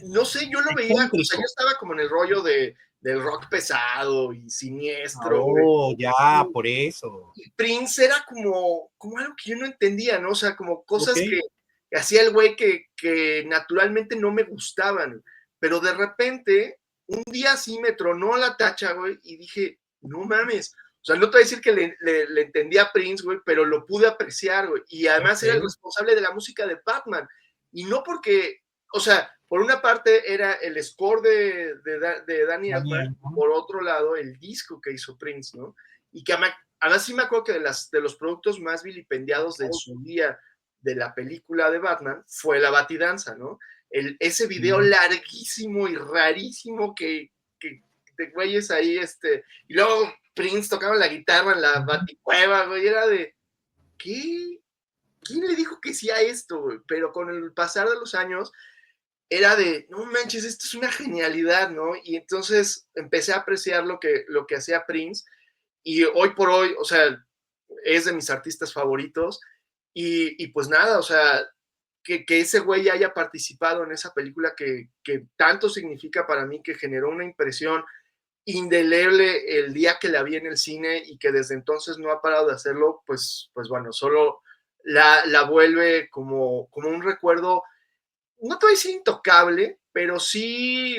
no sé, yo lo veía, o sea, yo estaba como en el rollo del rock pesado y siniestro. Oh, ya, por eso. Y Prince era como algo que yo no entendía, ¿no? O sea, como cosas que hacía el güey que naturalmente no me gustaban. Pero de repente, un día sí me tronó la tacha, güey, y dije, no mames. O sea, no te voy a decir que le entendía a Prince, güey, pero lo pude apreciar, güey. Y además era el responsable de la música de Batman. Y no porque, o sea, por una parte era el score de Danny Elfman, por otro lado el disco que hizo Prince, ¿no? Y que además sí me acuerdo que de los productos más vilipendiados de su día de la película de Batman fue la batidanza, ¿no? Ese video larguísimo y rarísimo que de güeyes ahí, y luego Prince tocaba la guitarra en la baticueva, güey, era de, ¿qué? ¿Quién le dijo que sí a esto, güey? Pero con el pasar de los años, era de, no manches, esto es una genialidad, ¿no? Y entonces empecé a apreciar lo que hacía Prince, y hoy por hoy, o sea, es de mis artistas favoritos, y pues nada, o sea, que ese güey haya participado en esa película que tanto significa para mí, que generó una impresión indeleble el día que la vi en el cine y que desde entonces no ha parado de hacerlo, pues bueno, solo la vuelve como un recuerdo, no te voy a decir intocable, pero sí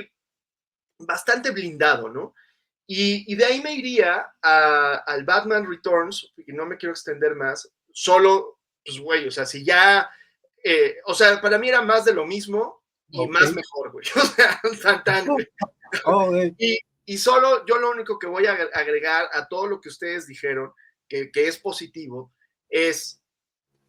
bastante blindado, ¿no? Y de ahí me iría al Batman Returns, y no me quiero extender más, solo, pues güey, o sea, si ya, o sea, para mí era más de lo mismo y más mejor, güey, o sea, tan, güey. Y solo yo lo único que voy a agregar a todo lo que ustedes dijeron, que es positivo, es,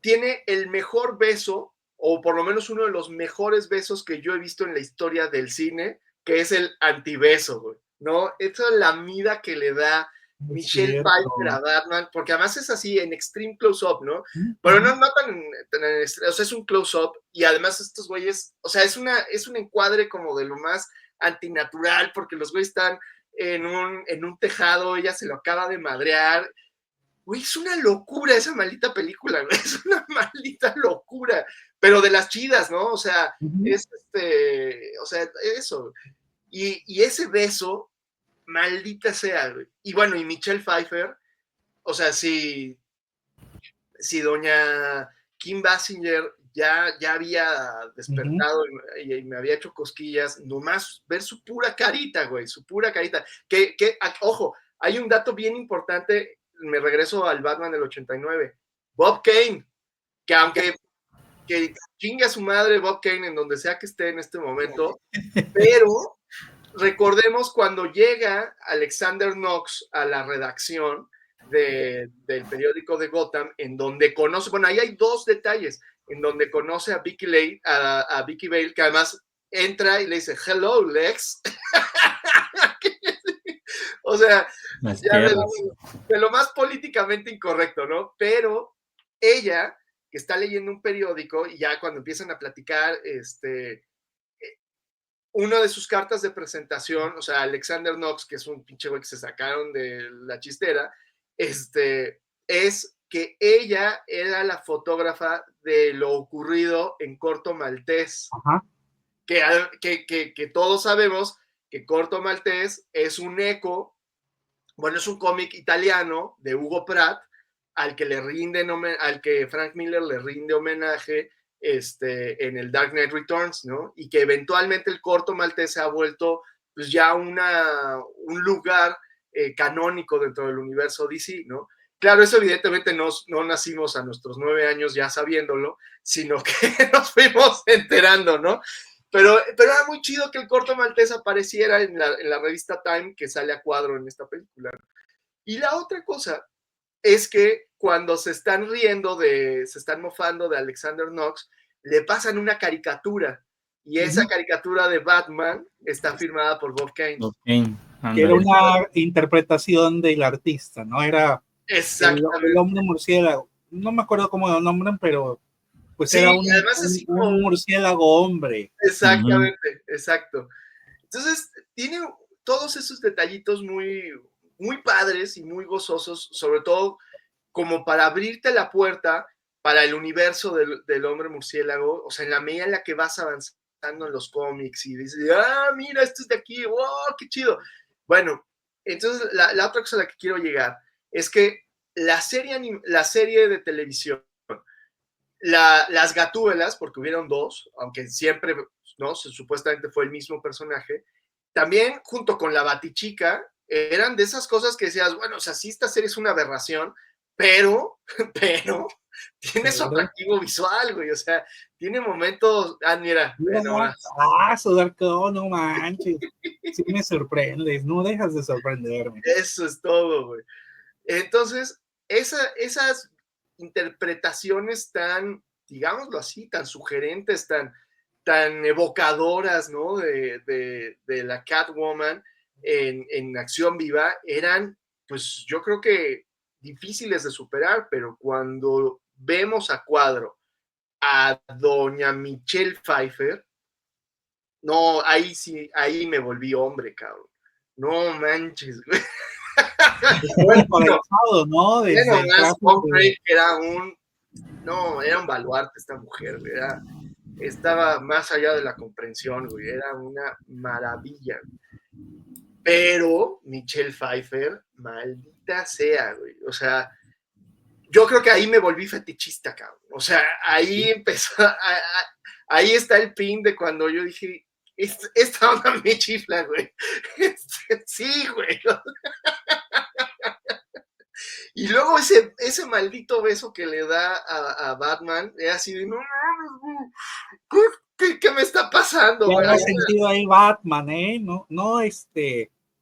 tiene el mejor beso, o por lo menos uno de los mejores besos que yo he visto en la historia del cine, que es el antibeso, güey, ¿no? Esa es la mida que le da Michelle Pfeiffer a Batman, porque además es así en extreme close-up, ¿no? Pero no tan o sea, es un close-up, y además estos güeyes, o sea, es un encuadre como de lo más antinatural, porque los güeyes están en un tejado, ella se lo acaba de madrear. Güey, es una locura esa maldita película, güey, es una maldita locura, pero de las chidas, ¿no? O sea, es o sea, eso. Y ese beso, maldita sea, güey. Y bueno, y Michelle Pfeiffer, o sea, si doña Kim Basinger ya había despertado y me había hecho cosquillas, nomás ver su pura carita, güey, su pura carita. Que ojo, hay un dato bien importante, me regreso al Batman del 89. Bob Kane, que aunque que chingue a su madre Bob Kane en donde sea que esté en este momento, pero recordemos cuando llega Alexander Knox a la redacción del periódico de Gotham, en donde conoce, bueno, ahí hay dos detalles, en donde conoce a Vicky Vale, que además entra y le dice, hello, Lex. O sea, Las ya piernas. de lo más políticamente incorrecto, ¿no? Pero ella, que está leyendo un periódico, y ya cuando empiezan a platicar, una de sus cartas de presentación, o sea, Alexander Knox, que es un pinche güey que se sacaron de la chistera, es que ella era la fotógrafa de lo ocurrido en Corto Maltés. Ajá. Que todos sabemos que Corto Maltés es un eco, bueno, es un cómic italiano de Hugo Pratt, al que Frank Miller le rinde homenaje en el Dark Knight Returns, ¿no? Y que eventualmente el Corto Maltés se ha vuelto pues ya un lugar canónico dentro del universo DC, ¿no? Claro, eso evidentemente no nacimos a nuestros 9 años ya sabiéndolo, sino que nos fuimos enterando, ¿no? Pero era muy chido que el Corto Maltés apareciera en la revista Time, que sale a cuadro en esta película. Y la otra cosa es que cuando se están mofando de Alexander Knox, le pasan una caricatura. Y esa caricatura de Batman está firmada por Bob Kane. Okay, que era una interpretación del artista, ¿no? Era el hombre murciélago. No me acuerdo cómo lo nombran, pero pues sí, era un murciélago hombre. Exactamente, exacto. Entonces, tiene todos esos detallitos muy, muy padres y muy gozosos, sobre todo como para abrirte la puerta para el universo del hombre murciélago, o sea, en la medida en la que vas avanzando en los cómics y dices, mira, esto es de aquí, wow, qué chido. Bueno, entonces la otra cosa a la que quiero llegar es que la serie de televisión, las Gatúbelas, porque hubieron dos, aunque siempre, ¿no? Supuestamente fue el mismo personaje, también junto con la Batichica, eran de esas cosas que decías, bueno, o sea, sí, esta serie es una aberración, pero tiene su atractivo visual, güey, o sea, tiene momentos, mira, Darko, no manches, sí me sorprendes, no dejas de sorprenderme. Eso es todo, güey. Entonces, esas interpretaciones tan, digámoslo así, tan sugerentes, tan evocadoras, ¿no? De la Catwoman en acción viva, eran, pues yo creo que difíciles de superar, pero cuando vemos a cuadro a doña Michelle Pfeiffer, no, ahí me volví hombre, cabrón. No manches, güey. ¿no? Era un baluarte esta mujer, güey. Estaba más allá de la comprensión, güey. Era una maravilla. Pero Michelle Pfeiffer, maldita sea, güey. O sea, yo creo que ahí me volví fetichista, cabrón. O sea, ahí empezó, ahí está el pin de cuando yo dije, esta onda me chifla, güey. Sí, güey. Y luego ese maldito beso que le da a Batman, es así de, no, ¿qué me está pasando? ¿Qué habrá sentido ahí Batman,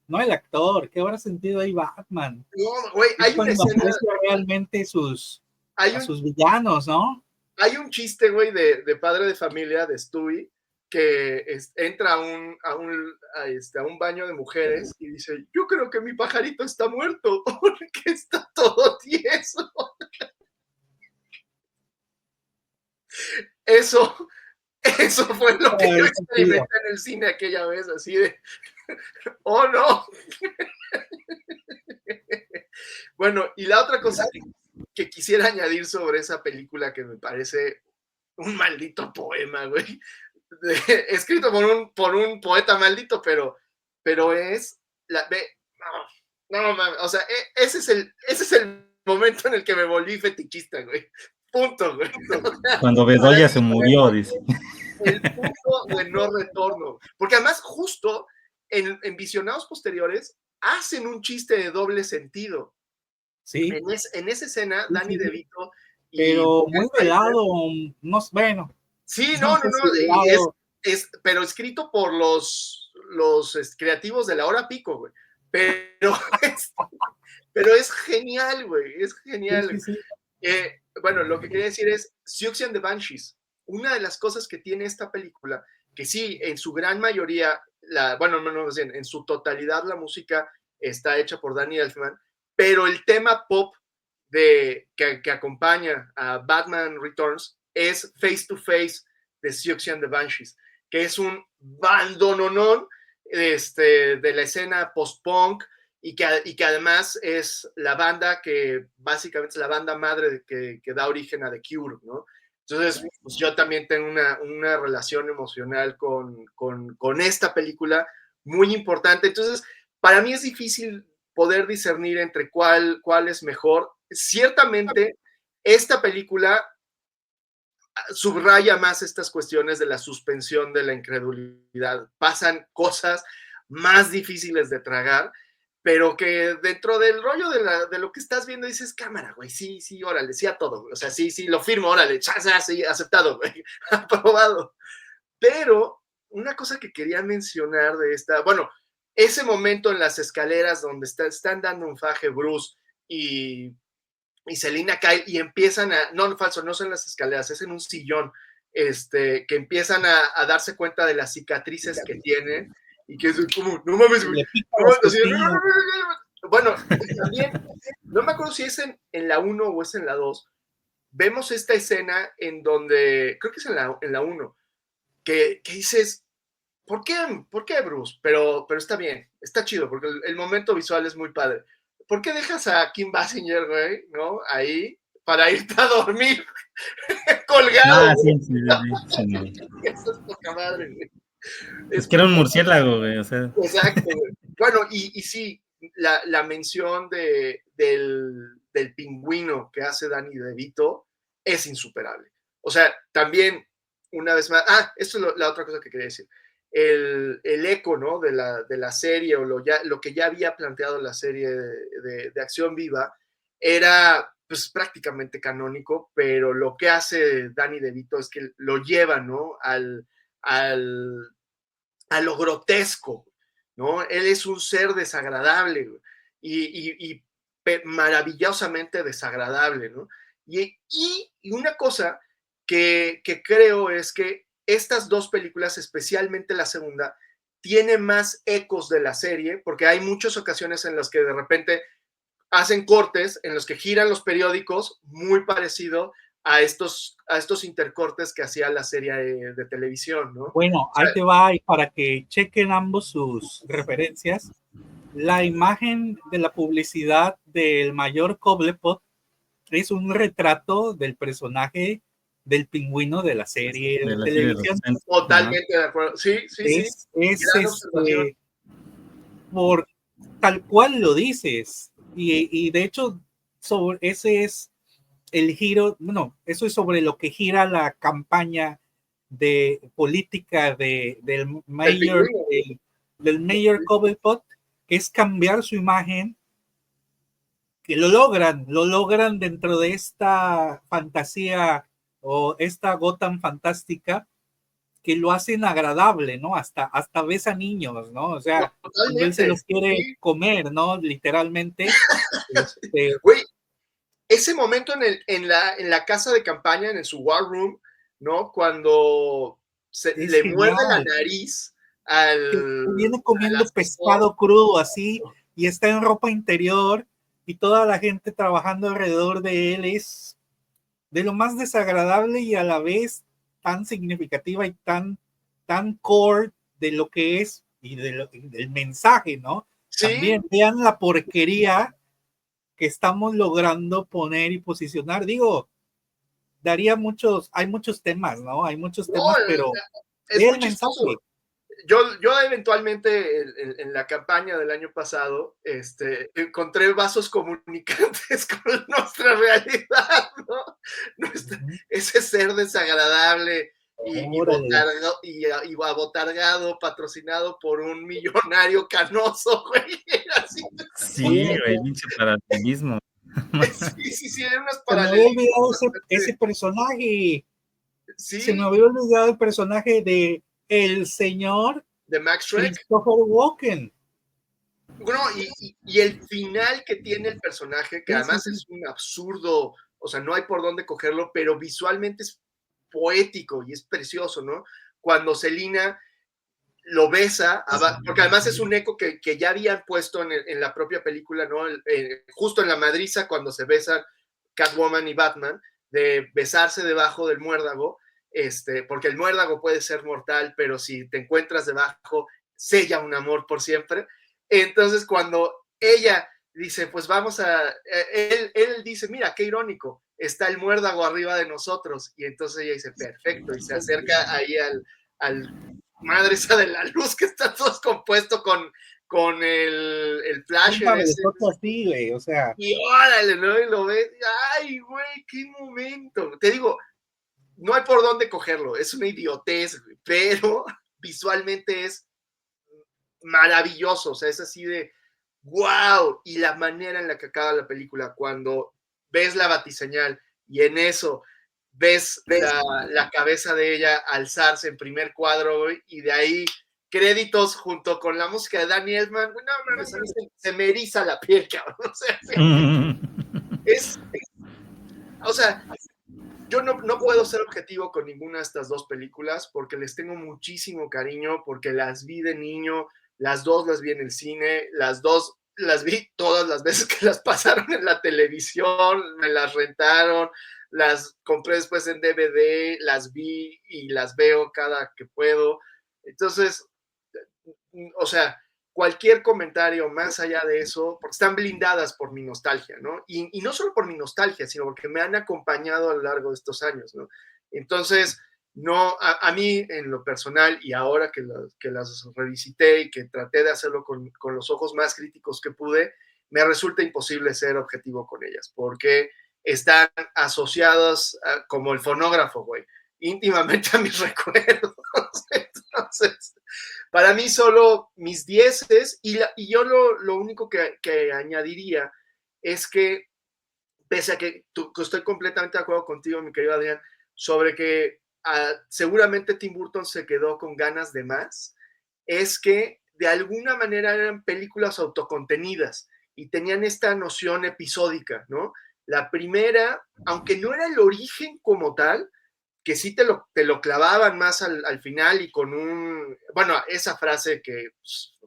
No el actor, ¿qué habrá sentido ahí Batman? No, güey, hay una escena... realmente sus villanos, ¿no? Hay un chiste, güey, de padre de familia, de Stewie, que entra a un baño de mujeres y dice, yo creo que mi pajarito está muerto, porque está todo tieso. Eso fue lo que yo experimenté en el cine aquella vez, así de, oh no. Bueno, y la otra cosa que quisiera añadir sobre esa película que me parece un maldito poema, güey, escrito por un poeta maldito, pero es o sea, ese es el momento en el que me volví fetichista, güey. Punto, güey. Cuando Bedoya se murió, dice. El punto de no retorno. Porque además, justo en visionados posteriores, hacen un chiste de doble sentido. Sí. En esa escena, sí, Danny DeVito. Pero muy velado, no, bueno. Sí, no. Pero escrito por los creativos de la hora pico, güey. Pero es genial, güey. Es genial. Sí. Bueno, lo que quería decir es Siouxsie and the Banshees. Una de las cosas que tiene esta película, que sí, en su gran mayoría, en su totalidad la música está hecha por Danny Elfman, pero el tema pop que acompaña a Batman Returns es Face to Face de Siouxsie and the Banshees, que es un bandononón de la escena post-punk y que además es la banda que básicamente es la banda madre que da origen a The Cure, ¿no? Entonces, pues yo también tengo una relación emocional con esta película muy importante. Entonces, para mí es difícil poder discernir entre cuál es mejor. Ciertamente, esta película subraya más estas cuestiones de la suspensión de la incredulidad. Pasan cosas más difíciles de tragar, pero que dentro del rollo de lo que estás viendo dices, cámara, güey, sí, órale, sí a todo, o sea, sí, lo firmo, órale, sí, aceptado, güey, aprobado. Pero una cosa que quería mencionar de esta, bueno, ese momento en las escaleras donde están dando un faje Bruce y Selina Kyle y empiezan no, falso, no son las escaleras, es en un sillón, que empiezan a darse cuenta de las cicatrices que tienen y que es como, no mames, güey. Bueno, y también, no me acuerdo si es en la 1 o es en la 2, vemos esta escena en donde, creo que es en la 1, que dices, ¿por qué Bruce? Pero está bien, está chido, porque el momento visual es muy padre. ¿Por qué dejas a Kim Basinger, güey, ¿no? Ahí, para irte a dormir colgado? Ah, sí. Eso es poca madre, güey. Es que era un murciélago, güey, o sea. Exacto, güey. Bueno, y sí, la mención del pingüino que hace Danny DeVito es insuperable. O sea, también, una vez más, esto es la otra cosa que quería decir. El eco, ¿no? de la serie o lo que ya había planteado la serie de Acción Viva era pues prácticamente canónico, pero lo que hace Danny DeVito es que lo lleva, ¿no? A lo grotesco, ¿no? Él es un ser desagradable y maravillosamente desagradable, ¿no? Y una cosa que creo es que estas dos películas, especialmente la segunda, tiene más ecos de la serie, porque hay muchas ocasiones en las que de repente hacen cortes, en los que giran los periódicos, muy parecido a estos intercortes que hacía la serie de televisión, ¿no? Bueno, ahí te va, y para que chequen ambos sus referencias, la imagen de la publicidad del mayor Cobblepot es un retrato del personaje del pingüino de la serie de televisión. Totalmente de acuerdo. Sí. Por tal cual lo dices. Y de hecho, ese es el giro, bueno, eso es sobre lo que gira la campaña de política del mayor Cobblepot, que es cambiar su imagen, que lo logran dentro de esta fantasía o esta Gotham fantástica, que lo hacen agradable, ¿no? Hasta ves a niños, ¿no? O sea, él se los quiere comer, ¿no? Literalmente. Güey, ese momento en la casa de campaña, en su war room, ¿no? Cuando le muerde la nariz viene comiendo pescado crudo así y está en ropa interior y toda la gente trabajando alrededor de él, es de lo más desagradable y a la vez tan significativa y tan core de lo que es y del mensaje, ¿no? ¿Sí? También vean la porquería que estamos logrando poner y posicionar. Digo, hay muchos temas, ¿no? Hay muchos temas, pero es muy chistoso. Yo eventualmente en la campaña del año pasado encontré vasos comunicantes con nuestra realidad, ¿no? Ese ser desagradable y abotargado, patrocinado por un millonario canoso, güey. Así. Sí, güey, pinche paralelismo. Sí, eran unos paralelismos. Ese personaje. Sí. Se me había olvidado el personaje de el señor de Max Schreck. Christopher Walken. Bueno, y el final que tiene el personaje, que además es un absurdo, o sea, no hay por dónde cogerlo, pero visualmente es poético y es precioso, ¿no? Cuando Selina lo besa, porque además es un eco que ya habían puesto en la propia película, ¿no? Justo en la madriza, cuando se besan Catwoman y Batman, de besarse debajo del muérdago, porque el muérdago puede ser mortal, pero si te encuentras debajo, sella un amor por siempre. Entonces, cuando ella dice, pues vamos a, él dice, mira, qué irónico, está el muérdago arriba de nosotros, y entonces ella dice, perfecto, y se acerca ahí al madre esa de la luz que está todo compuesto con el flash. Así, güey, o sea. Y órale, ¿no? Y lo ves, ay, güey, qué momento. Te digo, no hay por dónde cogerlo, es una idiotez, güey, pero visualmente es maravilloso, o sea, es así de wow, y la manera en la que acaba la película, cuando ves la batiseñal y en eso ves la cabeza de ella alzarse en primer cuadro, güey, y de ahí créditos junto con la música de Danny Elfman, güey, no, a mí se me eriza la piel, cabrón, o sea, o sea, yo no puedo ser objetivo con ninguna de estas dos películas porque les tengo muchísimo cariño, porque las vi de niño, las dos las vi en el cine, las dos las vi todas las veces que las pasaron en la televisión, me las rentaron, las compré después en DVD, las vi y las veo cada que puedo. Entonces, o sea, cualquier comentario más allá de eso, porque están blindadas por mi nostalgia, ¿no? Y no solo por mi nostalgia, sino porque me han acompañado a lo largo de estos años, ¿no? Entonces, no, a mí en lo personal, y ahora que las revisité y que traté de hacerlo con los ojos más críticos que pude, me resulta imposible ser objetivo con ellas, porque están asociadas como el fonógrafo, güey, íntimamente a mis recuerdos. Entonces, para mí solo mis dieces, y yo lo único que añadiría es que, pese a que estoy completamente de acuerdo contigo, mi querido Adrián, sobre que seguramente Tim Burton se quedó con ganas de más, es que de alguna manera eran películas autocontenidas y tenían esta noción episódica, ¿no? La primera, aunque no era el origen como tal, que sí te lo clavaban más al final y con bueno, esa frase que pues,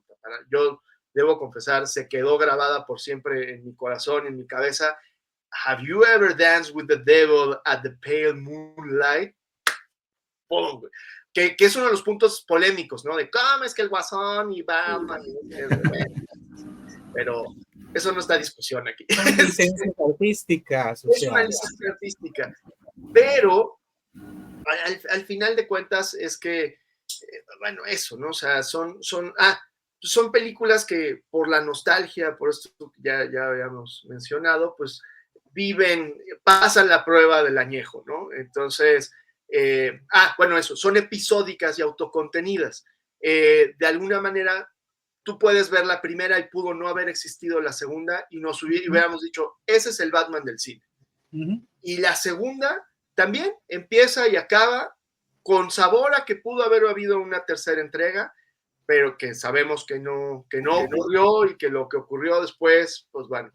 yo debo confesar, se quedó grabada por siempre en mi corazón, en mi cabeza. Have you ever danced with the devil at the pale moonlight? ¡Pum! Que es uno de los puntos polémicos, ¿no? De cómo es que el Guasón y Batman. Pero eso no está en discusión aquí. Son licencias artísticas. Es una licencia artística. Pero al final de cuentas es que, bueno, eso, ¿no? O sea, son películas que por la nostalgia, por esto que ya habíamos mencionado, pues pasan la prueba del añejo, ¿no? Entonces, bueno, eso, son episódicas y autocontenidas. De alguna manera, tú puedes ver la primera y pudo no haber existido la segunda y nos hubiéramos dicho, ese es el Batman del cine. Y la segunda también empieza y acaba con sabor a que pudo haber habido una tercera entrega, pero que sabemos que no ocurrió y que lo que ocurrió después, pues bueno,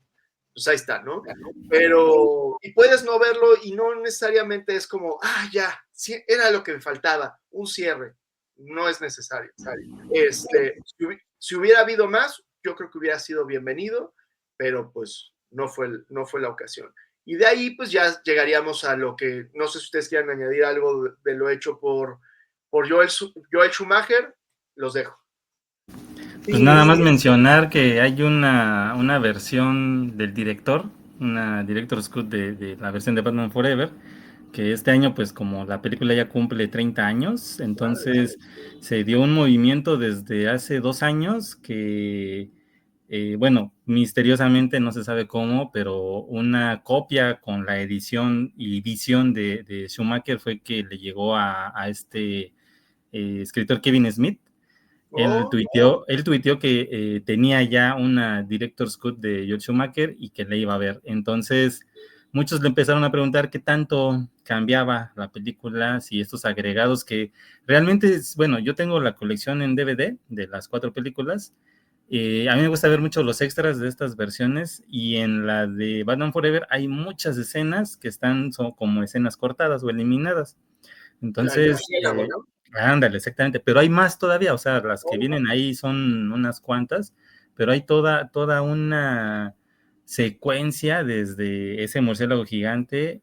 pues ahí está, ¿no? Pero, y puedes no verlo y no necesariamente es como, ya, sí, era lo que me faltaba, un cierre, no es necesario. Si hubiera habido más, yo creo que hubiera sido bienvenido, pero pues no fue la ocasión. Y de ahí pues ya llegaríamos a lo que, no sé si ustedes quieren añadir algo de lo hecho por Joel Schumacher, los dejo. Pues nada más mencionar que hay una versión del director, una Director's Cut de la versión de Batman Forever, que este año pues como la película ya cumple 30 años, entonces se dio un movimiento desde hace 2 años que... bueno, misteriosamente no se sabe cómo, pero una copia con la edición y visión de Schumacher fue que le llegó a este escritor Kevin Smith. Él tuiteó que tenía ya una Director's Cut de Joel Schumacher y que le iba a ver. Entonces, muchos le empezaron a preguntar qué tanto cambiaba la película, si estos agregados que realmente, bueno, yo tengo la colección en DVD de las 4 películas. A mí me gusta ver mucho los extras de estas versiones y en la de Batman Forever hay muchas escenas que son como escenas cortadas o eliminadas. Entonces, Ándale, exactamente, pero hay más todavía, o sea, las que vienen ahí son unas cuantas, pero hay toda una secuencia desde ese murciélago gigante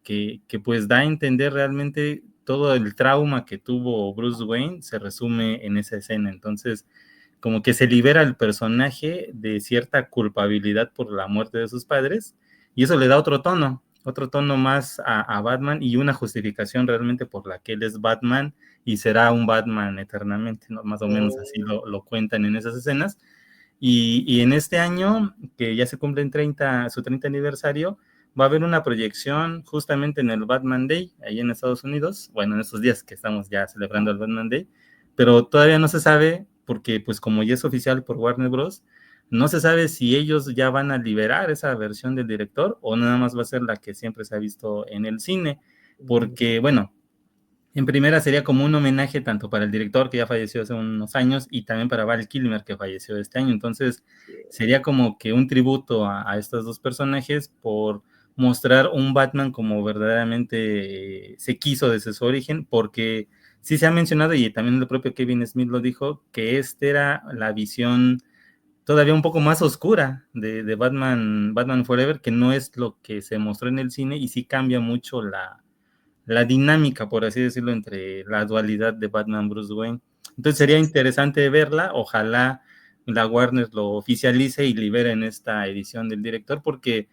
que pues da a entender realmente todo el trauma que tuvo Bruce Wayne, se resume en esa escena. Entonces como que se libera el personaje de cierta culpabilidad por la muerte de sus padres, y eso le da otro tono más a Batman, y una justificación realmente por la que él es Batman y será un Batman eternamente, ¿no? Más o menos así lo cuentan en esas escenas. Y en este año, que ya se cumple su 30 aniversario, va a haber una proyección justamente en el Batman Day, ahí en Estados Unidos, bueno, en estos días que estamos ya celebrando el Batman Day, pero todavía no se sabe, porque pues como ya es oficial por Warner Bros., no se sabe si ellos ya van a liberar esa versión del director o nada más va a ser la que siempre se ha visto en el cine, porque bueno, en primera sería como un homenaje tanto para el director que ya falleció hace unos años y también para Val Kilmer que falleció este año. Entonces sería como que un tributo a estos dos personajes por mostrar un Batman como verdaderamente se quiso desde su origen, porque sí se ha mencionado y también el propio Kevin Smith lo dijo, que esta era la visión todavía un poco más oscura de Batman Forever, que no es lo que se mostró en el cine, y sí cambia mucho la dinámica, por así decirlo, entre la dualidad de Batman Bruce Wayne. Entonces sería interesante verla, ojalá la Warner lo oficialice y libere en esta edición del director, porque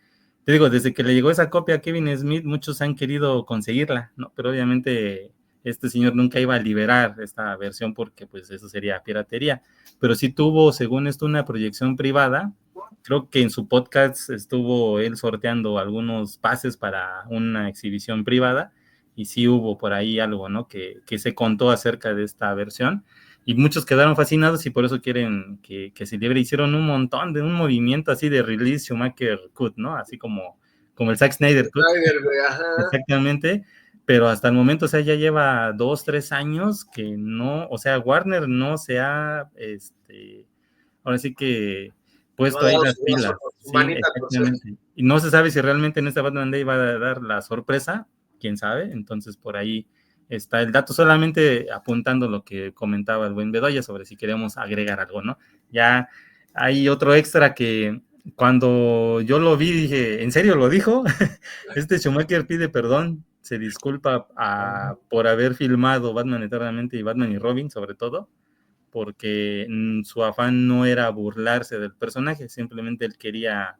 te digo, desde que le llegó esa copia a Kevin Smith, muchos han querido conseguirla, ¿no? Pero obviamente este señor nunca iba a liberar esta versión porque pues eso sería piratería, pero sí tuvo, según esto, una proyección privada. Creo que en su podcast estuvo él sorteando algunos pases para una exhibición privada, y sí hubo por ahí algo, ¿no? Que se contó acerca de esta versión, y muchos quedaron fascinados y por eso quieren que se libre. Hicieron un movimiento así de release Schumacher Cut, ¿no? Así como el Zack Snyder Cut. Snyder, güey, ajá. Exactamente, pero hasta el momento, o sea, ya lleva 2, 3 años que no, o sea, Warner no se ha, ahora sí que No puesto ha ahí dado las su brazo, pilas, su sí, manita a torcer. exactamente. Y no se sabe si realmente en esta Batman Day va a dar la sorpresa, quién sabe. Entonces por ahí está el dato, solamente apuntando lo que comentaba el buen Bedoya sobre si queremos agregar algo, ¿no? Ya hay otro extra que cuando yo lo vi dije, ¿en serio lo dijo? Este Schumacher pide perdón, se disculpa por haber filmado Batman Eternamente y Batman y Robin, sobre todo, porque su afán no era burlarse del personaje, simplemente él quería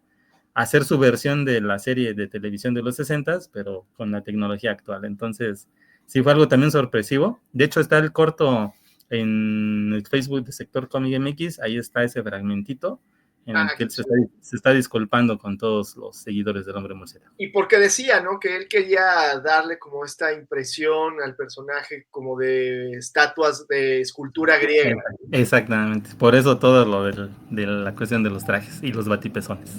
hacer su versión de la serie de televisión de los 60s, pero con la tecnología actual. Entonces, sí fue algo también sorpresivo. De hecho, está el corto en el Facebook de Sector Comic MX, ahí está ese fragmentito en el que él se está disculpando con todos los seguidores del Hombre Murciélago. Y porque decía, ¿no? Que él quería darle como esta impresión al personaje como de estatuas de escultura griega. Exactamente, por eso todo lo de la cuestión de los trajes y los batipezones.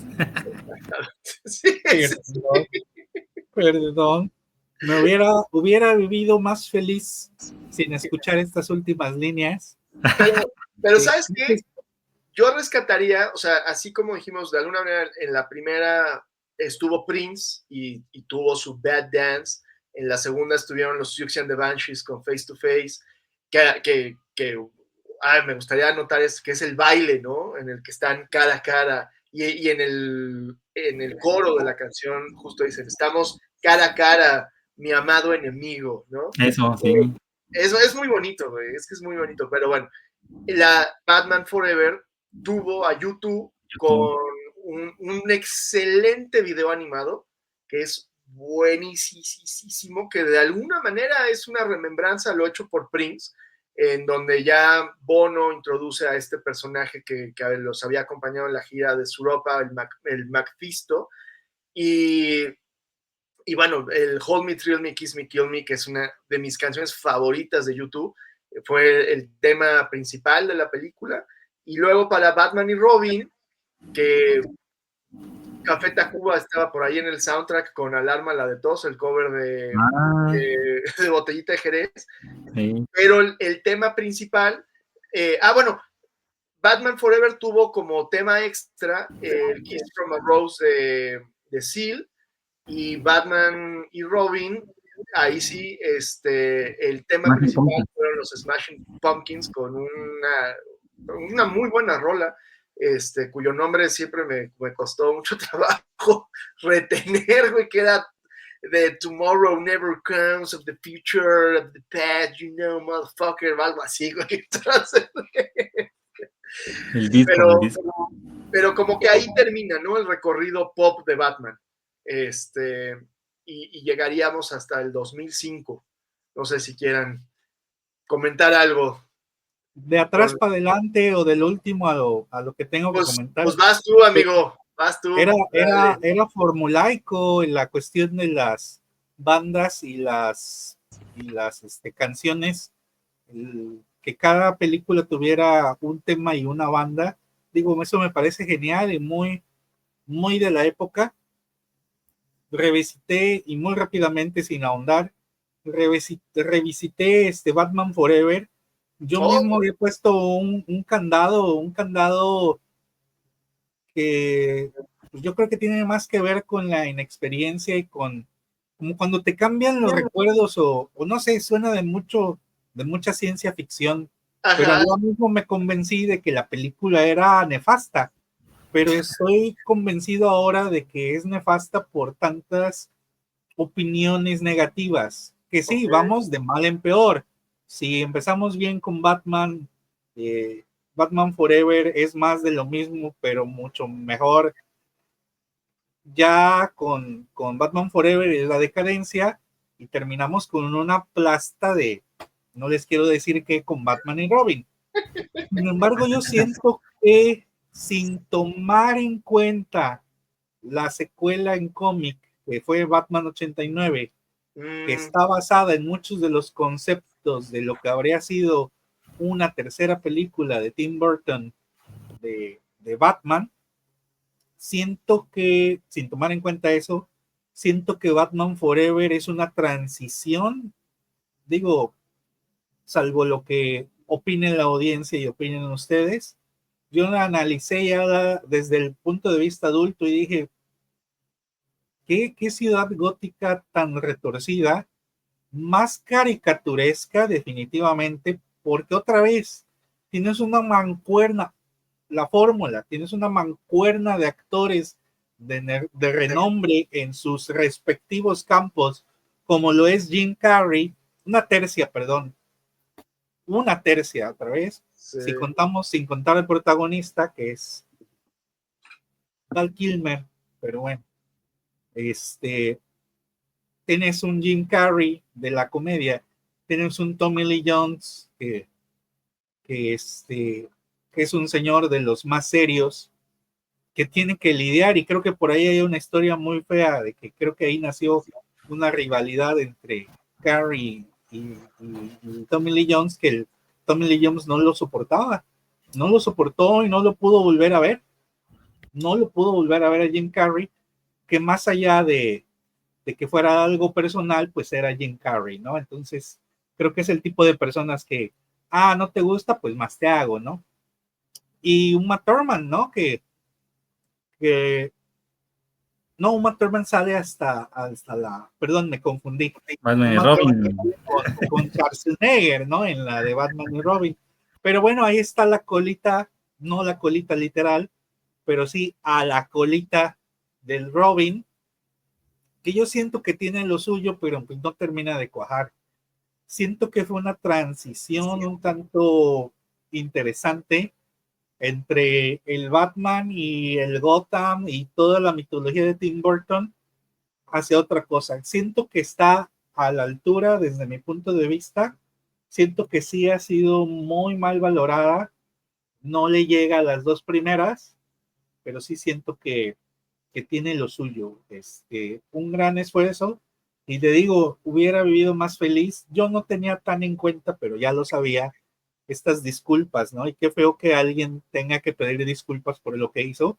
Sí, sí. Perdón. Me hubiera vivido más feliz sin escuchar estas últimas líneas. Pero ¿sabes qué? Yo rescataría, o sea, así como dijimos, de alguna manera en la primera estuvo Prince y tuvo su Bad Dance, en la segunda estuvieron los Siouxsie and the Banshees con Face to Face, que me gustaría anotar que es el baile, ¿no? En el que están cara a cara y en el coro de la canción justo dicen, estamos cara a cara, mi amado enemigo, ¿no? Eso, sí. Eso es muy bonito, güey, es que es muy bonito, pero bueno, la Batman Forever tuvo a YouTube con un excelente video animado que es buenísimo, que de alguna manera es una remembranza a lo hecho por Prince, en donde ya Bono introduce a este personaje que los había acompañado en la gira de su Europa, el Mephisto, y bueno, el Hold Me, Thrill Me, Kiss Me, Kill Me, que es una de mis canciones favoritas de YouTube, fue el tema principal de la película. Y luego para Batman y Robin, que Café Tacuba estaba por ahí en el soundtrack con Alarma la de Tos, el cover de Botellita de Jerez. Sí. Pero el tema principal, bueno, Batman Forever tuvo como tema extra el Kiss from a Rose de Seal, y Batman y Robin ahí sí, el tema Smashing principal Pumpkins. fueron los Smashing Pumpkins con una muy buena rola, cuyo nombre siempre me costó mucho trabajo retener, güey, que era The Tomorrow Never Comes, of the Future, of the Past, you know, motherfucker, algo así, güey. Entonces, El disco, pero, el disco. pero como que ahí termina, ¿no? El recorrido pop de Batman. Y llegaríamos hasta el 2005. No sé si quieran comentar algo. De atrás para adelante o del último a lo que tengo que comentar. Pues vas tú, amigo, vas tú. Era formulaico en la cuestión de las bandas y las canciones, que cada película tuviera un tema y una banda. Digo, eso me parece genial y muy, muy de la época. Revisité y muy rápidamente, sin ahondar, revisité Batman Forever. Yo mismo había puesto un candado que pues yo creo que tiene más que ver con la inexperiencia y con como cuando te cambian los recuerdos o no sé, suena de mucha ciencia ficción. Ajá. Pero yo mismo me convencí de que la película era nefasta, pero estoy convencido ahora de que es nefasta por tantas opiniones negativas, que sí, Okay. Vamos de mal en peor. Si empezamos bien con Batman, Batman Forever es más de lo mismo, pero mucho mejor. Ya con Batman Forever es la decadencia y terminamos con una plasta de, no les quiero decir que con Batman y Robin. Sin embargo, yo siento que sin tomar en cuenta la secuela en cómic, que fue Batman 89, que está basada en muchos de los conceptos de lo que habría sido una tercera película de Tim Burton de Batman, siento que, sin tomar en cuenta eso, siento que Batman Forever es una transición, digo, salvo lo que opinen la audiencia y opinen ustedes. Yo la analicé ya desde el punto de vista adulto y dije, ¿qué ciudad gótica tan retorcida? Más caricaturesca definitivamente, porque otra vez tienes una mancuerna, la fórmula, tienes una mancuerna de actores de renombre en sus respectivos campos, como lo es Jim Carrey, una tercia otra vez, Sí. sin contar el protagonista, que es Val Kilmer, pero bueno, tienes un Jim Carrey de la comedia, tienes un Tommy Lee Jones que es un señor de los más serios, que tiene que lidiar, y creo que por ahí hay una historia muy fea de que creo que ahí nació una rivalidad entre Carrey y Tommy Lee Jones, que el Tommy Lee Jones no lo soportaba, no lo soportó y no lo pudo volver a ver a Jim Carrey, que más allá de que fuera algo personal, pues era Jim Carrey, ¿no? Entonces, creo que es el tipo de personas que, no te gusta, pues más te hago, ¿no? Y Uma Thurman, ¿no? No, Uma Thurman sale hasta perdón, me confundí. Batman y Robin. Con Schwarzenegger, ¿no? En la de Batman y Robin. Pero bueno, ahí está la colita, no la colita literal, pero sí a la colita del Robin, que yo siento que tiene lo suyo, pero pues no termina de cuajar. Siento que fue una transición un tanto interesante entre el Batman y el Gotham y toda la mitología de Tim Burton hacia otra cosa. Siento que está a la altura desde mi punto de vista. Siento que sí ha sido muy mal valorada. No le llega a las dos primeras, pero sí siento que tiene lo suyo. Un gran esfuerzo. Y te digo, hubiera vivido más feliz. Yo no tenía tan en cuenta, pero ya lo sabía, estas disculpas, ¿no? Y qué feo que alguien tenga que pedir disculpas por lo que hizo.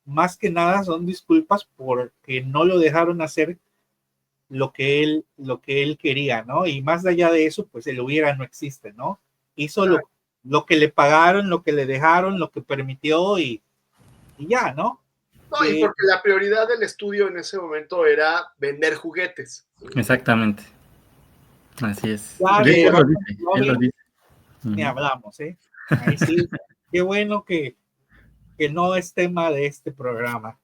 Más que nada son disculpas porque no lo dejaron hacer lo que él quería, ¿no? Y más allá de eso, pues el hubiera no existe, ¿no? Hizo lo que le pagaron, lo que le dejaron, lo que permitió y ya, ¿no? No, y porque la prioridad del estudio en ese momento era vender juguetes. Exactamente. Así es. Ya, De hecho, de él lo dice, él lo Robin, dice. ni Ujú. hablamos, ¿eh? Ahí sí, qué bueno que no es tema de este programa.